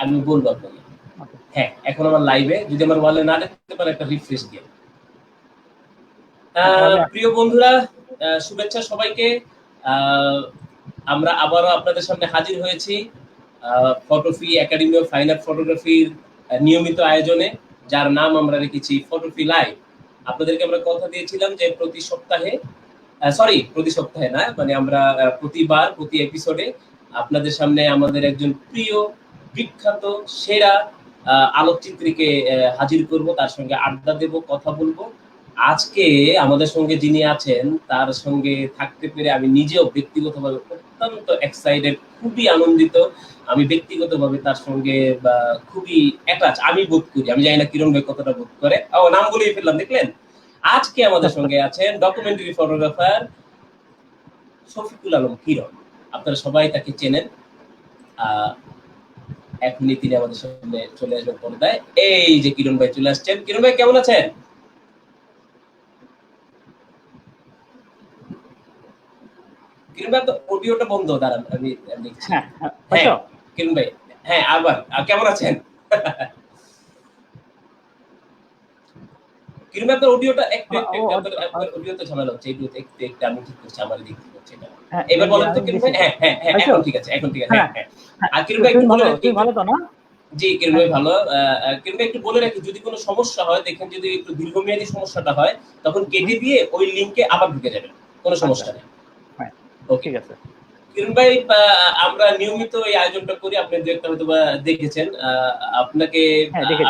আমি বলবো আপনাকে। ওকে। হ্যাঁ, এখন আমার লাইভে যদি আমার ওয়ালে না দেখতে পারে একটা রিফ্রেশ দিয়ে। তাহলে প্রিয় বন্ধুরা, শুভেচ্ছা সবাইকে। আমরা আবারও আপনাদের সামনে হাজির হয়েছি ফটোফি একাডেমি অফ ফাইন আর্ট ফটোগ্রাফির নিয়মিত আয়োজনে, যার নাম আমরা রেখেছি ফটোফি লাইভ। আপনাদেরকে আমরা কথা দিয়েছিলাম যে প্রতি সপ্তাহে না, মানে আমরা প্রতিবার প্রতি এপিসোডে আপনাদের সামনে আমাদের একজন প্রিয় বিখ্যাত সেরা আলোকচিত্রীকে হাজির করব, তার সঙ্গে আড্ডা দেব, কথা বলবো। আজকে আমাদের সঙ্গে যিনি আছেন তার সঙ্গে থাকতে পেরে আমি নিজেও ব্যক্তিগতভাবে অত্যন্ত এক্সাইটেড, খুবই আনন্দিত। আমি ব্যক্তিগতভাবে তার সঙ্গে খুবই অ্যাটাচ আমি বোধ করি। আমি জানি না কিরণ ভাই কতটা বোধ করে। নাম বলেই ফেললাম, দেখলেন। আজকে আমাদের সঙ্গে আছেন ডকুমেন্টারি ফটোগ্রাফার শফিকুল আলম কিরণ। আপনারা সবাই তাকে চেনেন। এখনই তিনি আমাদের সামনে চলে আসবেন পর্দায়। এই যে কিরণ ভাই চলে আসছেন। কিরণ ভাই কেমন আছেন? কিরণ ভাই তো অডিওটা বন্ধ, দাঁড়ান আমি দেখছি। হ্যাঁ কিরণ ভাই, হ্যাঁ আবার কেমন আছেন? কিরণ ভাই আপনার অডিওটা একটু আপনার অডিওতে ঝামেলা হচ্ছে, একটু আমি ঠিক করছি, আমার দিক থেকে হচ্ছে এটা। এবার বলেন তো কিরণ ভাই। হ্যাঁ এখন ঠিক আছে, এখন ঠিক আছে। হ্যাঁ আর কিরণ ভাই একটু বলে রাখি। ভালো তো না? জি কিরণ ভাই ভালো। কিরণ ভাই একটু বলে রাখি, যদি কোনো সমস্যা হয়, দেখেন যদি একটু দীর্ঘমেয়াদী সমস্যাটা হয়, তখন কেটে দিয়ে ওই লিংকে আবার ঢুকে যাবেন, কোনো সমস্যা নেই। ওকে, ঠিক আছে। কিরণ ভাই, আমরা নিয়মিত এই আয়োজনটা করি, আপনি দু একটা হয়তো দেখেছেন। আপনাকে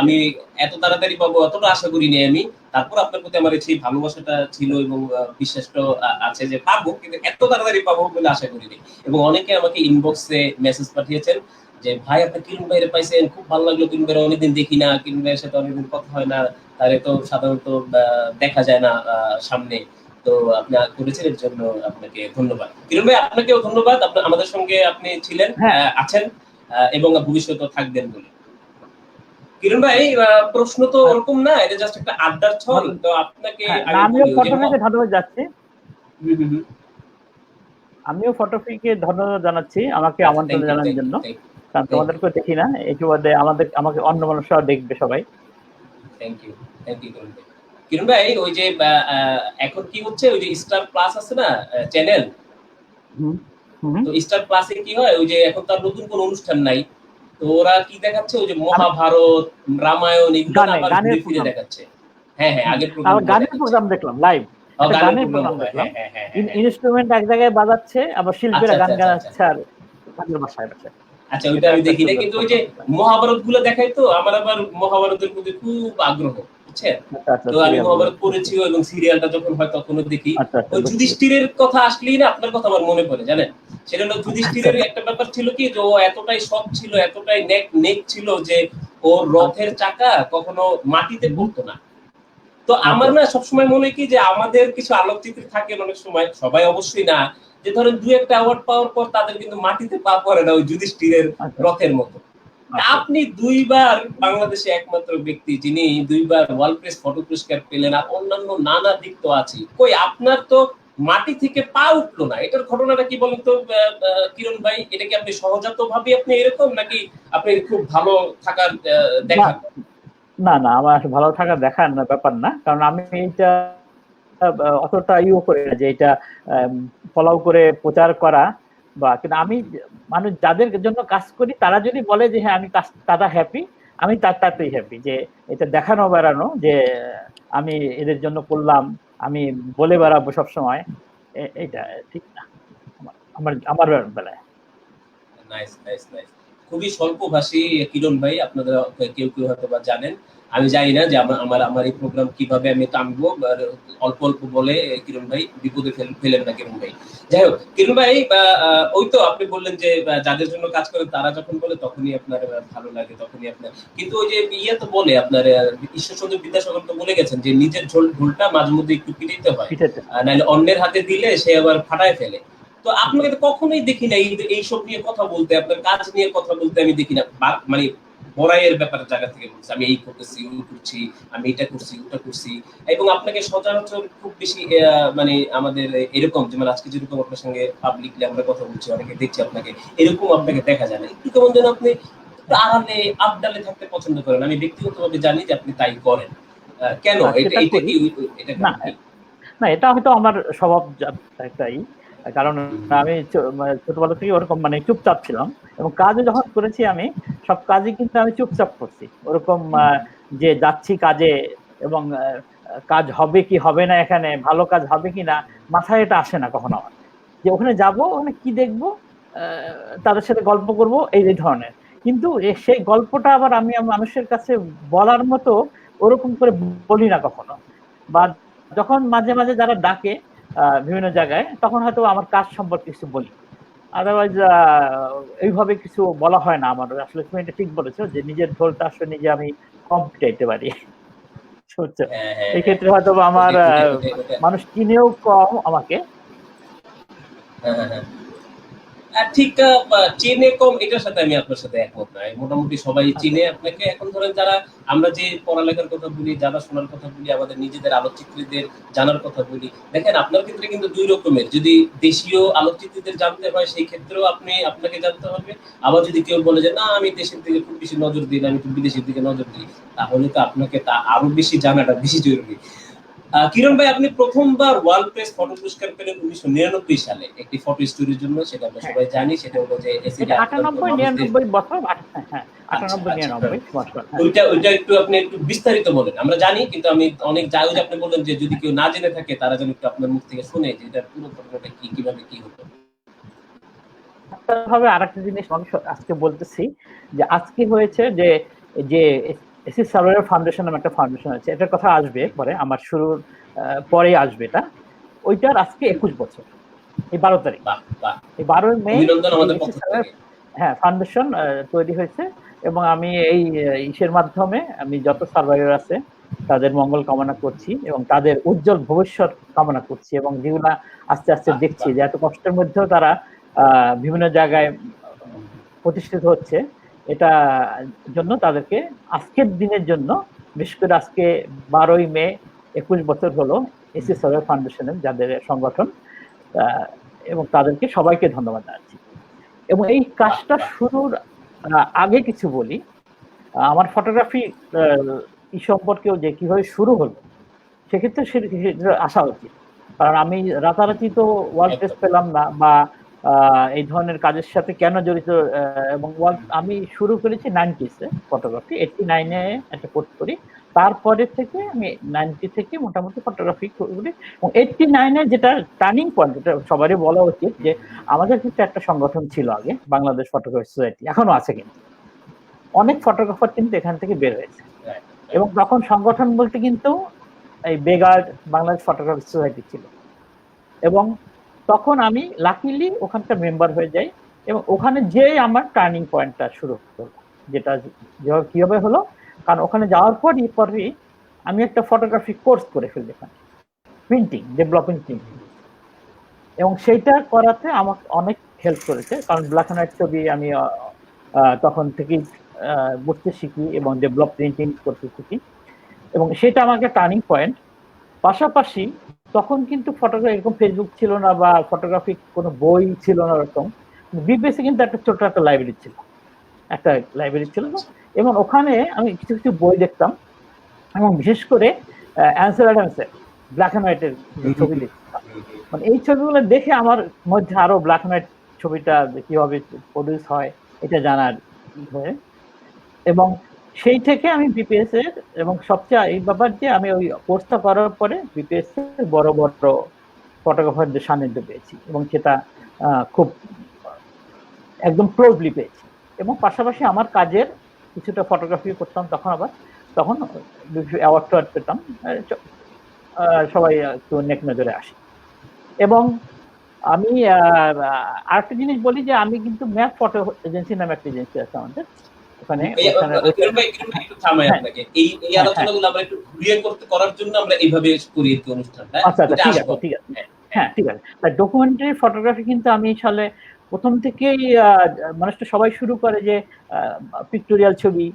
আমি এত তাড়াতাড়ি পাবো অতটা আশা করিনি আমি। তারপর আপনার প্রতি আমার সেই ভালোবাসাটা ছিল এবং বিশ্বাসটা আছে যে পাবো, কিন্তু এত তাড়াতাড়ি পাবো বলে আশা করিনি। এবং অনেকে আমাকে ইনবক্সে মেসেজ পাঠিয়েছেন যে ভাই আপনি কিরণ ভাইয়ের পাইছেন, খুব ভালো লাগলো, কিরণ ভাইয়ের অনেকদিন দেখি না, কিরণ ভাইয়ের সাথে অনেকদিন কথা হয় না, তারে তো সাধারণত দেখা যায় না সামনে। তো আপনি করেছেন, এর জন্য আপনাকে ধন্যবাদ। কিরণ ভাই আপনাকেও ধন্যবাদ, আমাদের সঙ্গে আপনি ছিলেন, আছেন এবং ভবিষ্যতেও থাকবেন বলে। কিরণ ভাই, প্রশ্ন তো ওরকম না, এটা জাস্ট একটা আড্ডার ছল। তো আপনাকে আমিও ফটোফিকে ধন্যবাদ যাচ্ছি। আমিও ফটোফিকে ধন্যবাদ জানাচ্ছি আমাকে আমন্ত্রণ জানানোর জন্য, কারণ তোমাদেরকে দেখি না, একটু বাদে আমাকে অন্য মানুষরাও দেখবে সবাই। থ্যাংক ইউ কিরণ ভাই। কিরণ ভাই, ওই যে এখন কি হচ্ছে, ওই যে স্টার প্লাস আছে না চ্যানেল, তো স্টার প্লাসে কি হয়, ওই যে এখন তার নতুন কোন অনুষ্ঠান নাই, তো ওরা কি দেখাচ্ছে, ওই যে মহাভারত, রামায়ণ, এগুলো আবার ঘুরে ফিরে দেখাচ্ছে। হ্যাঁ আগের প্রোগ্রাম দেখলাম লাইভ, গানের প্রোগ্রাম দেখলাম, ইনস্ট্রুমেন্ট এক জায়গায় বাজাচ্ছে, আবার শিল্পীরা গান গাচ্ছে আর গানের বাসায় বাসায়। আচ্ছা, ওইটা আমি দেখি না, কিন্তু ওই যে মহাভারত গুলো দেখাই, তো আমার আবার মহাভারতের প্রতি খুব আগ্রহ, বুঝছেন। তো আমি মহাভারত পড়েছিও এবং সিরিয়ালটা যখন হয় তখনও দেখি। ওই যুধিষ্ঠিরের কথা আসলেই না আপনার কথা আমার মনে পড়ে, জানেন। সেটা হলো যুধিষ্ঠিরের একটা ব্যাপার ছিল কি, যে ও এতটাই সৎ ছিল, এতটাই নেক ছিল যে ওর রথের চাকা কখনো মাটিতে পড়তো না। তো আমার না সবসময় মনে কি, যে আমাদের কিছু আলোকচিত্রী থাকেন অনেক সময়, সবাই অবশ্যই না, যে ধরেন দুই একটা অ্যাওয়ার্ড পাওয়ার পর তাদের কিন্তু মাটিতে পা পড়ে না, ওই যুধিষ্ঠিরের রথের মতো। আপনি দুইবার বাংলাদেশে একমাত্র ব্যক্তি যিনি দুইবার ওয়ার্ল্ড প্রেস ফটো পুরস্কার পেলেন, আর অন্যান্য নানা দিক তো আছে, কই আপনার তো মাটি থেকে পা উঠলো না। এটার ঘটনাটা কি বলেন তো কিরণ ভাই? এটা কি আপনি সহজাত ভাবে আপনি এরকম, নাকি আপনি খুব ভালো থাকার দেখান? না আমার ভালো থাকার দেখার ব্যাপার না, কারণ আমি এইটা অতটা করি না যে এটা ফলো করে প্রচার করা, বা কিন্তু আমি মানুষ যাদের জন্য কাজ করি তারা যদি বলে যে হ্যাঁ আমি তারা হ্যাপি, আমি তাতেই হ্যাপি, যে এটা দেখানো বেড়ানো যে আমি এদের জন্য করলাম, আমি বলে বেড়াবো সবসময়, এটা ঠিক না আমার বেলায়। খুবই স্বল্পভাষী কিরণ ভাই, আপনারা কেউ কেউ হয়তো বা জানেন, আমি জানি না যে আমার এই প্রোগ্রাম কিভাবে আমি টানবো, অল্প অল্প বলে কিরণ ভাই বিপদে ফেলেন না কিরণ ভাই। যাই হোক কিরণ ভাই, ওই তো আপনি বললেন যে যাদের জন্য কাজ করেন তারা যখন বলে তখনই আপনার ভালো লাগে, তখনই আপনার, কিন্তু ওই যে তো বলে আপনার ঈশ্বরচন্দ্র বিদ্যাসাগর তো বলে গেছেন যে নিজের ঝোলটা মাঝে মধ্যে একটু পিটাইতে হয়, নাহলে অন্যের হাতে দিলে সে আবার ফাটায় ফেলে। তো আপনাকে তো কখনোই দেখি না এইসব নিয়ে কথা বলতে, আপনার কাজ নিয়ে কথা বলতে আমি দেখি না, মানে বড়াইয়ের ব্যাপারের জায়গা থেকে বলছি, আমি এই করতেছি, ওই করছি, আমি এটা করছি, ওটা করছি। এবং আপনাকে সচরাচর খুব বেশি মানে আমাদের এরকম, যেমন আজকে যেরকম আপনার সঙ্গে পাবলিকলি আমরা কথা বলছি, অনেকে দেখছি আপনাকে, এরকম আপনাকে দেখা যায় না। একটু কেমন যেন আপনি একটু আড়ালে আবডালে থাকতে পছন্দ করেন। আমি ব্যক্তিগতভাবে জানি যে আপনি তাই করেন। কেন? এটা এটা কি এটা না কি? না এটা হয়তো আমার স্বভাব একটাই, কারণ আমি ছোটবেলা থেকে ওরকম মানে চুপচাপ ছিলাম, এবং কাজে যখন করেছি আমি সব কাজে কিন্তু আমি চুপচাপ করছি, ওরকম যে যাচ্ছি কাজে এবং কাজ হবে কি হবে না, এখানে ভালো কাজ হবে কি না মাথায় এটা আসে না কখনো আমার, যে ওখানে যাব ওখানে কি দেখবো, তাদের সাথে গল্প করব এই ধরনের। কিন্তু সেই গল্পটা আবার আমি মানুষের কাছে বলার মতো ওরকম করে বলি না কখনো, বা যখন মাঝে মাঝে যারা ডাকে বিভিন্ন জায়গায় তখন হয়তো আমার কাজ সম্পর্কে কিছু বলি, আদারওয়াইজ এইভাবে কিছু বলা হয় না আমার। আসলে তুমি এটা ঠিক বলেছো যে নিজের ঢোলটা আসলে নিজে আমি কম পিটাইতে পারি। এই ক্ষেত্রে হয়তো আমার মানুষ চিনেও কম আমাকে। ঠিক চেনে কম, এটার সাথে আমি আপনার সাথে একমত নাই। মোটামুটি সবাই চিনে আপনাকে। এখন ধরেন যারা আমরা যে পড়ালেখার কথা বলি, জানাশোনার কথা বলি, আমাদের নিজেদের আলোকচিত্রীদের জানার কথা বলি, দেখেন আপনার ক্ষেত্রে কিন্তু দুই রকমের। যদি দেশীয় আলোকচিত্রীদের জানতে হয় সেই ক্ষেত্রেও আপনাকে জানতে হবে। আবার যদি কেউ বলে যে না আমি দেশের দিকে খুব বেশি নজর দিই না, আমি একটু বিদেশের দিকে নজর দিই, তাহলে তো আপনাকে তা আরো বেশি জানাটা বেশি জরুরি। কিরণ ভাই, আপনি প্রথমবার ওয়ার্ল্ড প্রেস ফটো পুরস্কার পেলেন 1999 সালে একটি ফটো স্টোরির জন্য, সেটা আমরা সবাই জানি। সেটা হলো যে এটা 98-99 বছর, হ্যাঁ 98-99 বছর। ওইটা একটু আপনি একটু বিস্তারিত বলেন। আমরা জানি কিন্তু আমি অনেক যাই যে আপনি বললেন যে যদি কেউ না জেনে থাকে তারা যেন একটু আপনার মুখ থেকে শুনে যে এটা পুরো ঘটনাটা কি, কিভাবে কি হতো। ভাবে আরেকটা জিনিস আমি আজকে বলতেছি যে আজকে হয়েছে যে যে এসএস সার্ভাইভার ফাউন্ডেশন নামে একটা ফাউন্ডেশন আছে, এটার কথা আসবে পরে, আমার শুরুর পরে আসবে এটা। ওইটার আজকে 21 বছর, এই 12 তারিখ, এই 12 মে হ্যাঁ ফাউন্ডেশন তৈরি হয়েছে। এবং আমি এই ইসের মাধ্যমে আমি যত সার্ভাইভার আছে তাদের মঙ্গল কামনা করছি এবং তাদের উজ্জ্বল ভবিষ্যৎ কামনা করছি, এবং যেগুলা আস্তে আস্তে দেখছি যে এত কষ্টের মধ্যেও তারা বিভিন্ন জায়গায় প্রতিষ্ঠিত হচ্ছে, এটা জন্য তাদেরকে আজকের দিনের জন্য, বিশেষ করে আজকে 12ই মে 21 বছর হলো এসএস সার্ভাইভার ফাউন্ডেশনের যাদের সংগঠন, এবং তাদেরকে সবাইকে ধন্যবাদ জানাচ্ছি। এবং এই কাজটা শুরুর আগে কিছু বলি, আমার ফটোগ্রাফি সম্পর্কেও যে কিভাবে শুরু হলো সেক্ষেত্রে আসা উচিত, কারণ আমি রাতারাতি তো ওয়ার্ল্ড প্রেস পেলাম না, বা এই ধরনের কাজের সাথে কেন জড়িত। এবং আমি শুরু করেছি 90s-এ ফটোগ্রাফি, 89-এ একটা কোর্স করি, তারপরে থেকে আমি 90 থেকে মোটামুটি ফটোগ্রাফি করি। এবং 89-এ যেটা টার্নিং পয়েন্ট, এটা সবারই বলা উচিত যে আমাদের কিন্তু একটা সংগঠন ছিল আগে, বাংলাদেশ ফটোগ্রাফি সোসাইটি, এখনো আছে, কিন্তু অনেক ফটোগ্রাফার কিন্তু এখান থেকে বের হয়েছে। এবং তখন সংগঠন বলতে কিন্তু এই বেগার্ড বাংলাদেশ ফটোগ্রাফি সোসাইটি ছিল, এবং তখন আমি লাকিলি ওখানকার মেম্বার হয়ে যাই, এবং ওখানে যে আমার টার্নিং পয়েন্টটা শুরু হলো, যেটা কিভাবে হলো, কারণ ওখানে যাওয়ার পরই আমি একটা ফটোগ্রাফি কোর্স করে ফেলি এখানে, প্রিন্টিং, ডেভেলপিং প্রিন্টিং, এবং সেইটা করাতে আমাকে অনেক হেল্প করেছে, কারণ ব্ল্যাক অ্যান্ড হোয়াইট ছবি আমি তখন থেকেই বুঝতে শিখি এবং ডেভেলপ প্রিন্টিং করতে শিখি, এবং সেটা আমাকে টার্নিং পয়েন্ট। পাশাপাশি তখন কিন্তু ফটোগ্রাফি এরকম ফেসবুক ছিল না, বা ফটোগ্রাফি কোনো বই ছিল না ওরকম। বিবিএসে কিন্তু একটা ছোট একটা লাইব্রেরি ছিল, এবং ওখানে আমি কিছু কিছু বই দেখতাম, এবং বিশেষ করে অ্যান্সার অ্যাডামসের ব্ল্যাক অ্যান্ড হোয়াইটের ছবি দেখতাম। মানে এই ছবিগুলো দেখে আমার মধ্যে আরো ব্ল্যাক অ্যান্ড হোয়াইট ছবিটা কিভাবে প্রডিউস হয় এটা জানার হয়ে, এবং সেই থেকে আমি বিপিএস এর, এবং সবচেয়ে এই ব্যাপার যে আমি ওই কোর্সটা করার পরে বিপিএস এর বড় বড় ফটোগ্রাফারদের সান্নিধ্য পেয়েছি, এবং সেটা খুব একদম ক্লোজলি পেয়েছি। এবং পাশাপাশি আমার কাজের কিছুটা ফটোগ্রাফি করতাম, তখন অ্যাওয়ার্ড টাওয়ার্ড পেতাম, সবাই একটু নেক নজরে আসে। এবং আমি আরেকটা জিনিস বলি যে আমি কিন্তু ম্যাপ ফটো এজেন্সি নামে একটা এজেন্সি আছে আমাদের ওখানে। এই আলোচনাগুলো আমরা একটু ঘুরিয়ে করার জন্য আমরা এইভাবে করি এই অনুষ্ঠানটা। আচ্ছা ঠিক আছে হ্যাঁ ঠিক আছে। ডকুমেন্টারি ফটোগ্রাফি কিন্তু আমি সালে প্রথম থেকেই মানুষটা সবাই শুরু করে যে পিক্টোরিয়াল ছবি,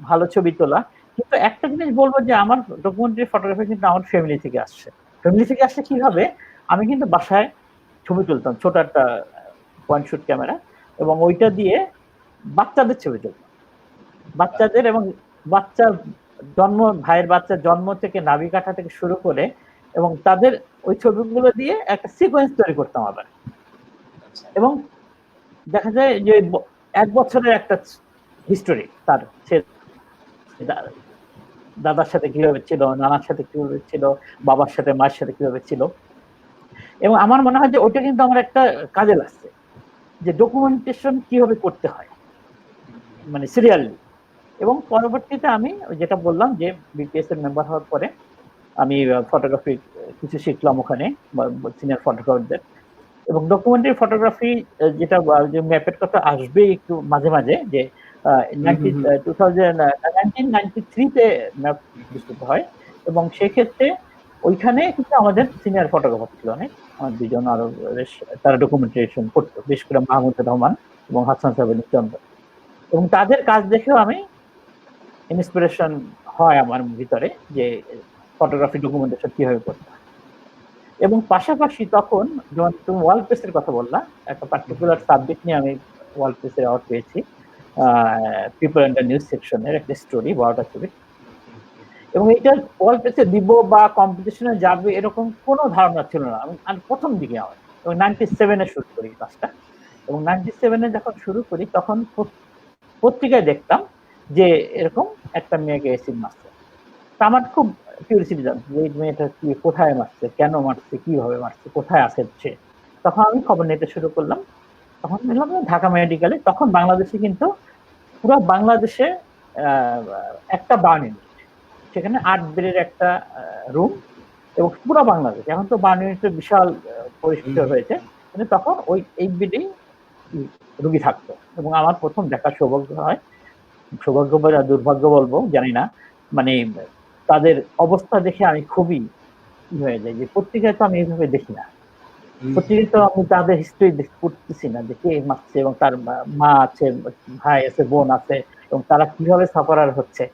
ভালো ছবি তোলা, কিন্তু একটা জিনিস বলবো যে আমার ডকুমেন্টারি ফটোগ্রাফি কিন্তু আমার ফ্যামিলি থেকে আসছে কিভাবে, আমি কিন্তু বাসায় ছবি তুলতাম, ছোট একটা পয়েন্ট শুট ক্যামেরা, এবং ওইটা দিয়ে বাচ্চাদের ছবি তুলতাম। বাচ্চাদের এবং বাচ্চার জন্ম, ভাইয়ের বাচ্চার জন্ম থেকে নাভি কাটা থেকে শুরু করে, এবং তাদের ওই ছবিগুলো দিয়ে একটা সিকোয়েন্স তৈরি করতাম আবার। এবং দেখা যায় যে 1 বছরের একটা হিস্টোরি, তার সে দাদার সাথে কিভাবে ছিল, নানার সাথে কিভাবে ছিল, বাবার সাথে মায়ের সাথে কিভাবে ছিল। এবং আমার মনে হয় যে ওইটা কিন্তু আমার একটা কাজে লাগছে, যে ডকুমেন্টেশন কিভাবে করতে হয়, মানে সিরিয়ালি। এবং পরবর্তীতে আমি যেটা বললাম যে বিপিএস এর মেম্বার হওয়ার পরে আমি ফটোগ্রাফি কিছু শিখলাম ওখানে, সিনিয়র ফটোগ্রাফারদের। এবং ডকুমেন্টারি ফটোগ্রাফি যেটা যে ম্যাপের কথা আসবে একটু মাঝে মাঝে, যে 1993-তে ম্যাপ বিস্তৃত হয়। এবং সেক্ষেত্রে ওইখানে কিন্তু আমাদের সিনিয়র ফটোগ্রাফার ছিল অনেক, আমার দুজন আরো, তারা ডকুমেন্টেশন করতো, বিশেষ করে মাহমুদুর রহমান এবং হাসান সাহেব চন্দ্র। এবং তাদের কাজ দেখেও আমি ইন্সপিরেশন হয় আমার ভিতরে, যে ফটোগ্রাফি ডকুমেন্টেশন কিভাবে করতে হয়। এবং পাশাপাশি তখন যখন তুমি ওয়ার্ল্ড প্রেসের কথা বললা, একটা পার্টিকুলার সাবজেক্ট নিয়ে আমি ওয়ার্ল্ড প্রেসের অ্যাওয়ার্ড পেয়েছি, পিপল এন্ড দ্য নিউজ সেকশনের একটা স্টোরি, 12টা ছবি। এবং এটা ওয়ার্ল্ড প্রেসে দিব বা কম্পিটিশনে যাবে এরকম কোনো ধারণা ছিল না। আমি প্রথম দিকে আমার, এবং 97-এ শুরু করি কাজটা। এবং 97-এ যখন শুরু করি তখন পত্রিকায় দেখতাম যে এরকম একটা মেয়েকে এসিড মারছে। আমার খুব কিউরিয়াসিটি জানতো যে এই মেয়েটা কি, কোথায় মারছে, কেন মারছে, কিভাবে মারছে, কোথায় আছে সে। তখন আমি খবর নিতে শুরু করলাম। তখন দেখলাম ঢাকা মেডিকেলে, তখন বাংলাদেশে কিন্তু পুরো বাংলাদেশে একটা বার্ন ইউনিট, সেখানে 8 বেডের একটা রুম, এবং পুরো বাংলাদেশ এখন তো বার্ন ইউনিটের বিশাল পরিষ্কার হয়েছে, কিন্তু তখন ওই 8 বেডেই রুগী থাকতো। এবং আমার প্রথম দেখা সৌভাগ্য হয়, সৌভাগ্য বা দুর্ভাগ্য বলবো জানি না, মানে তাদের অবস্থা দেখে আমি খুবই হয়ে যায়, যে পত্রিকায় তো আমি এইভাবে দেখি না, পত্রিকায় তো আমি তাদের হিস্ট্রি পড়তেছি না যে কে মারছে, এবং তার মা আছে, ভাই আছে, বোন আছে, এবং তারা কিভাবে সাফারার হচ্ছে।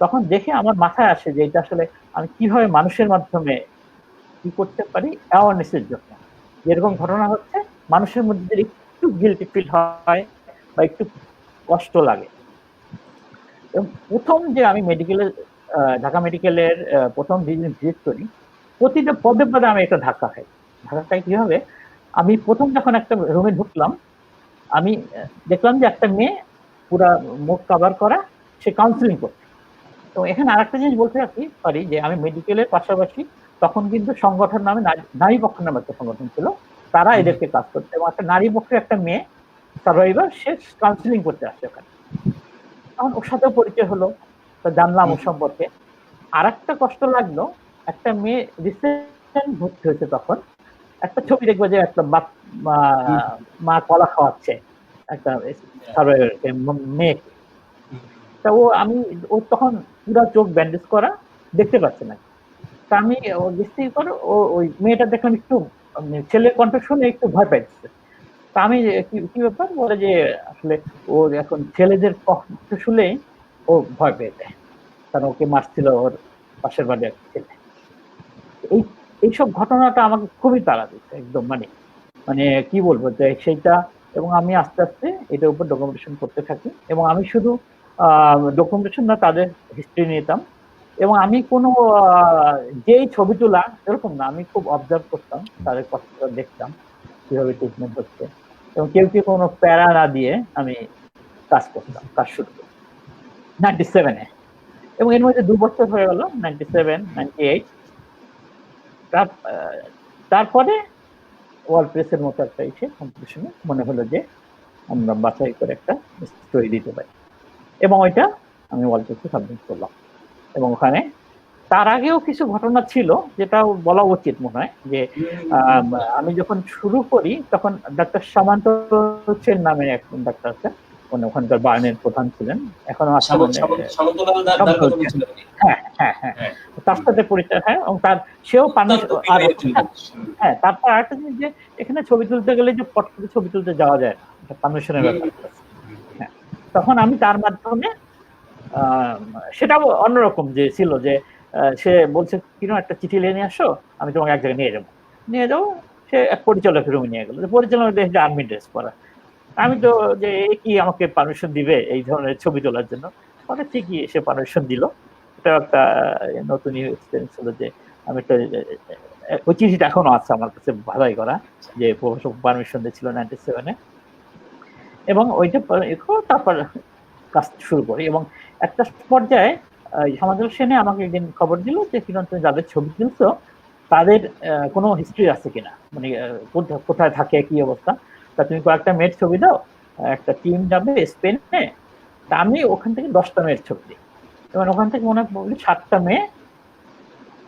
তখন দেখে আমার মাথায় আসে যে এটা আসলে আমি কিভাবে মানুষের মাধ্যমে কি করতে পারি অ্যাওয়ারনেসের জন্য। যেরকম ঘটনা হচ্ছে, মানুষের মধ্যে একটু গিল্টি ফিল হয় বা একটু কষ্ট লাগে। এবং প্রথম যে আমি মেডিকেলের, ঢাকা মেডিকেলের প্রথম ভিজিট করি, প্রতিটা পদে পদে আমি একটা ধাক্কা খাই। ধাক্কা খাই কিভাবে, আমি প্রথম যখন একটা রুমে ঢুকলাম, আমি দেখলাম যে একটা মেয়ে পুরা মুখ কভার করা, সে কাউন্সিলিং করছে। তো এখানে আরেকটা জিনিস বলতে পারি যে আমি মেডিকেলের পাশাপাশি তখন কিন্তু সংগঠন নামে, নারী পক্ষ নামে একটা সংগঠন ছিল, তারা এদেরকে কাজ করছে। এবং একটা নারী পক্ষে একটা মেয়ে সার্ভাইভার, সে কাউন্সিলিং করতে আসছে ওখানে। তখন ওর সাথে পরিচয় হলো, তো জানলাম ওর সম্পর্কে। আর একটা কষ্ট লাগলো, একটা মেয়ে রিসেন্ট ভর্তি হয়েছে, তখন একটা ছবি দেখবো যে একটা মা কলা খাওয়াচ্ছে একটা মেয়েকে। তা ও তখন পুরো চোখ ব্যান্ডেজ করা, দেখতে পাচ্ছে না। তা আমি দেখতে করে ওই মেয়েটা দেখলাম একটু ছেলের কণ্ঠ শুনে একটু ভয় পাইছে। তা আমি কি ব্যাপার বলে যে আসলে ও এখন ছেলেদের কণ্ঠ শুনে ও ভয় পেয়ে যায়, কারণ ওকে মারছিল ওর পাশের বাড়ি এক ছেলে। এইসব ঘটনাটা আমাকে খুবই তাড়া দিচ্ছে একদম, মানে কি বলবো যে সেইটা। এবং আমি আস্তে আস্তে এটার উপর ডকুমেন্টেশন করতে থাকি। এবং আমি শুধু ডকুমেন্টেশন না, তাদের হিস্ট্রি নিতাম। এবং আমি কোনো যেই ছবি তোলা এরকম না, আমি খুব অবজার্ভ করতাম, তাদের কথাটা দেখতাম কিভাবে ট্রিটমেন্ট হচ্ছে, এবং কেউ কোনো প্যারা না দিয়ে আমি কাজ করতাম, কাজ শুরু করতাম 97-এ। এবং এর মধ্যে 2 বছর হয়ে গেল, 97, 98। তারপরে ওয়ার্ল্ড প্রেসের মতো একটা কম্পিটিশনে মনে হলো যে আমরা বাছাই করে একটা স্টোরি দিতে পারি, এবং ওইটা আমি ওয়ার্ল্ড প্রেসে সাবমিট করলাম। এবং ওখানে তার আগেও কিছু ঘটনা ছিল যেটা বলা উচিত মনে হয়, যে আমি যখন শুরু করি তখন ডাক্তার সামান্ত সেন নামে একজন ডাক্তার আছে, ওখানকার বার্নের প্রধান ছিলেন, এখনো আছে। হ্যাঁ হ্যাঁ হ্যাঁ, তার সাথে পরিচয় হয়। এবং সেও হ্যাঁ, তারপর আরেকটা জিনিস যে এখানে ছবি তুলতে গেলে যে পট করে ছবি তুলতে যাওয়া যায় না, পারমিশনের ব্যাপার। হ্যাঁ, তখন আমি তার মাধ্যমে, সেটাও অন্যরকম যে ছিল, যে সে বলছে কিনো একটা চিঠি নিয়ে আসো, আমি তোমাকে এক জায়গায় নিয়ে যাবো। সে এক পরিচালকের রুমে নিয়ে গেল, পরিচালক দেখে আর্মি ড্রেস পরা। আমি তো যে কি আমাকে পারমিশন দিবে এই ধরনের ছবি তোলার জন্য, পরে ঠিকই এসে পারমিশন দিল। এটা একটা নতুন এক্সপিরিয়েন্স হলো যে আমি একটা ওই চিঠিটা এখনো আছে আমার কাছে ভাড়াই করা, যে পারমিশন দিয়েছিল 97-এ। এবং ওইটা তারপর কাজ শুরু করি। এবং একটা পর্যায়ে সামাদুল সেনে আমাকে একদিন খবর দিল যে কিরণ তুমি যাদের ছবি তুলছো তাদের কোনো হিস্ট্রি আছে কিনা, মানে কোথায় থাকে কি অবস্থা, তা তুমি কয়েকটা মেয়ের ছবি দাও, একটা টিম যাবে স্পেনে। তা আমি ওখান থেকে 10টা মেয়ের ছবি দিই, এবং ওখান থেকে মনে হয় 7টা মেয়ে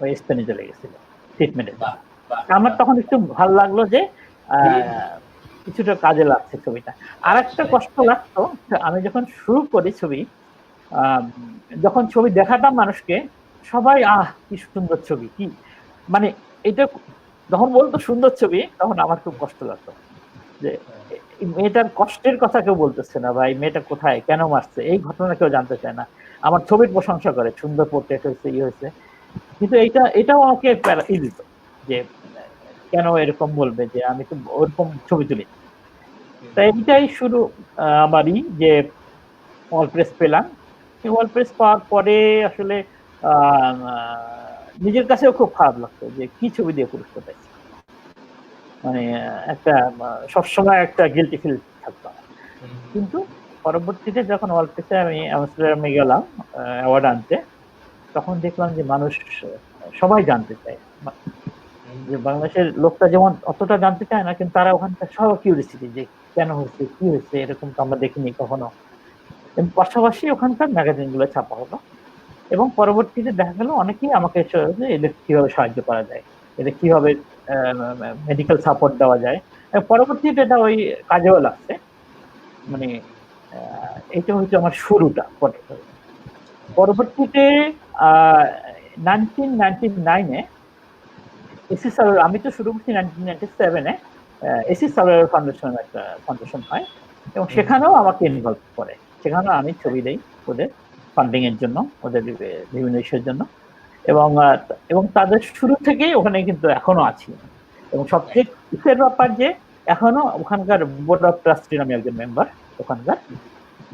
ওই স্পেনে চলে গেছিল ট্রিটমেন্টের জন্য। আমার তখন একটু ভালো লাগলো যে কিছুটা কাজে লাগছে ছবিটা। আর একটা কষ্ট লাগতো, আমি যখন শুরু করি ছবি, যখন ছবি দেখাতাম মানুষকে, সবাই কি সুন্দর ছবি, কি মানে এটা যখন বলতো সুন্দর ছবি, তখন আমার খুব কষ্ট লাগতো যে মেয়েটার কষ্টের কথা কেউ বলতেছে না, বা এই মেয়েটা কোথায়, কেন মারছে, এই ঘটনা কেউ জানতে চায় না। আমার ছবির প্রশংসা করে, সুন্দর পোর্ট্রেট হয়েছে, হয়েছে, কিন্তু এটাও আমাকে দিত যে কেন এরকম বলবে যে আমি তো ওরকম ছবি তুলি। তাই এটাই শুরু আমারই, যে ওয়ার্ল্ড প্রেস পেলাম। ওয়ার্ল্ড প্রেস পাওয়ার পরে আসলে নিজের কাছেও খুব খারাপ লাগতো যে কি ছবি দিয়ে পুরস্কার পাইছি, মানে একটা সবসময় একটা গিল্টি ফিল থাকতো। কিন্তু পরবর্তীতে যখন ওয়ার্ল্ড প্রেসে আমি আমস্টারডামে গেলাম অ্যাওয়ার্ড আনতে, তখন দেখলাম যে মানুষ সবাই জানতে চায়, যে বাংলাদেশের লোকটা যেমন অতটা জানতে চায় না, কিন্তু তারা ওখানকার সব কিউরিয়াসিটি যে কেন হয়েছে, কি হয়েছে, এরকম তো আমরা দেখিনি কখনো। পাশাপাশি ওখানকার ম্যাগাজিন গুলো ছাপা হলো, এবং পরবর্তীতে দেখা গেল অনেকেই আমাকে এদের কিভাবে সাহায্য করা যায়, এদের কিভাবে মেডিকেল সাপোর্ট দেওয়া যায়। পরবর্তীতে এটা ওই কাজেও লাগছে, মানে এটা হচ্ছে আমার শুরুটা। পরবর্তীতে 1999-এ এসি সার্ভার, আমি তো শুরু করছি 1997-এ, এসি সার্ভার ফাউন্ডেশন একটা ফাউন্ডেশন হয়, এবং সেখানেও আমাকে ইনভলভ করে। সেখানেও আমি ছবি দেই ওদের ফান্ডিং এর জন্য, ওদের বিভিন্ন ইস্যুর জন্য, এবং তাদের শুরু থেকেই ওখানে কিন্তু এখনো আছি। এবং সবচেয়ে খুশির ব্যাপার যে এখনো ওখানকার বোর্ড অফ ট্রাস্টির আমি একজন মেম্বার ওখানকার,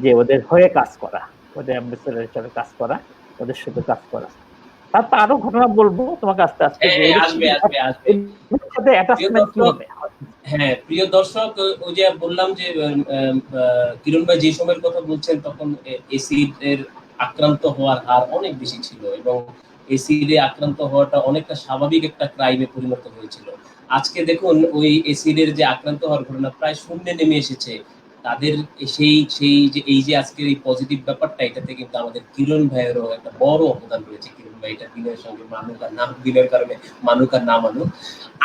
যে ওদের হয়ে কাজ করা, ওদের অ্যাম্বাসেডর হিসেবে কাজ করা, ওদের সাথে কাজ করা। তারপর আরো ঘটনা বলবো তোমাকে আস্তে আস্তে। হ্যাঁ প্রিয় দর্শক, ওই যে বললাম যে কিরণ ভাই যে সময়ের কথা বলছেন, তখন এসিড এর আক্রান্ত হওয়ার হার অনেক বেশি ছিল, এবং এসিডে আক্রান্ত হওয়াটা অনেকটা স্বাভাবিক একটা ক্রাইমে পরিণত হয়েছিল। আজকে দেখুন ওই এসিডের যে আক্রান্ত হওয়ার ঘটনা প্রায় শূন্যে নেমে এসেছে। তাদের সেই যে এই যে আজকের এই পজিটিভ ব্যাপারটা, এটাতে কিন্তু আমাদের কিরণ ভাইয়েরও একটা বড় অবদান রয়েছে। কিরণ ভাই এটা দিনের সঙ্গে মানুক আর নাম, দিনের কারণে মানুক আর না মানুক।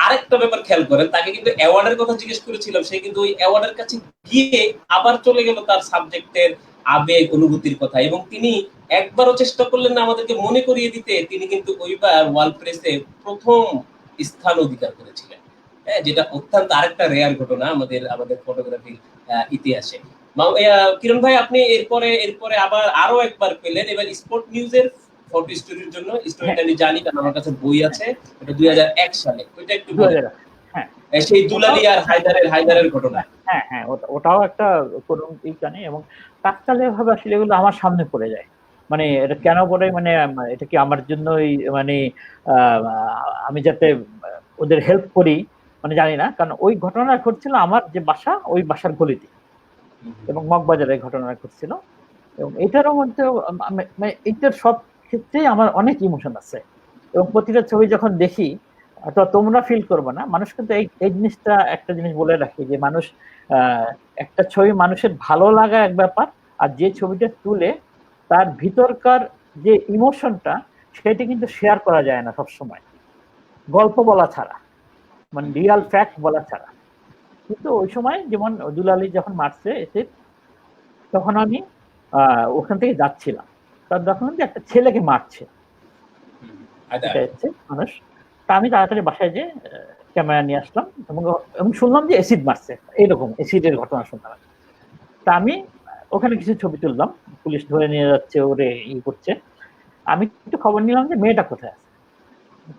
আরেকটা ব্যাপার খেয়াল করেন, তাকে কিন্তু অ্যাওয়ার্ডের কথা জিজ্ঞেস করেছিলাম, সে কিন্তু ওই অ্যাওয়ার্ডের কাছে গিয়ে আবার চলে গেল তার সাবজেক্টের আবেগ অনুভূতির কথা, এবং তিনি একবারও চেষ্টা করলেন না আমাদেরকে মনে করিয়ে দিতে তিনি কিন্তু ওইবার ওয়ার্ল্ড প্রেসে প্রথম স্থান অধিকার করেছিলেন। হ্যাঁ, যেটা অত্যন্ত আরেকটা রেয়ার ঘটনা আমাদের ফটোগ্রাফির ইতিহাসে। কিরণ ভাই, আপনি এরপরে আবার আরো একবার পেলেন, এবার স্পোর্ট নিউজের ফটো স্টোরির জন্য। স্টোরিটা আমি জানি, কারণ আমার কাছে বই আছে, এটা 2001 সালে। ওইটা একটু বলেন। সেই দুলালি আর হায়দারের ঘটনা। হ্যাঁ হ্যাঁ, ওটাও একটা করুণ কানে, এবং তাৎকালে ভাবে আসলে এগুলো আমার সামনে পড়ে যায়। মানে এটা কেন পড়ে, মানে এটা কি আমার জন্যই, মানে আমি যাতে ওদের হেল্প করি, মানে জানি না, কারণ ওই ঘটনা ঘটছিল আমার যে বাসা, ওই বাসার গলিতে, এবং মগবাজারে ঘটনা ঘটছিল। এবং এটারও মধ্যে এটার সব ক্ষেত্রেই আমার অনেক ইমোশন আছে, এবং প্রতিটা ছবি যখন দেখি, তো তোমরা ফিল করবে না, মানুষ কিন্তু এই জিনিসটা, একটা জিনিস বলে রাখি যে মানুষ একটা ছবি মানুষের ভালো লাগা এক ব্যাপার, আর যে ছবিটা তুলে তার ভিতরকার যে ইমোশনটা, সেটা কিন্তু শেয়ার করা যায় না সবসময়, গল্প বলা ছাড়া, মানে রিয়াল ফ্যাক্ট বলা ছাড়া। কিন্তু ওই সময় যেমন দুলালি যখন মারছে এসে, তখন আমি ওখান থেকে যাচ্ছিলাম, তার যখন একটা ছেলেকে মারছে মানুষ, তা আমি তাড়াতাড়ি বাসায় যে ক্যামেরা নিয়ে আসলাম, এবং শুনলাম যে অ্যাসিড মারছে, এইরকম অ্যাসিডের ঘটনা শুনলাম। তা আমি ওখানে কিছু ছবি তুললাম, পুলিশ ধরে নিয়ে যাচ্ছে, ওরে করছে। আমি একটু খবর নিলাম যে মেয়েটা কোথায় আছে।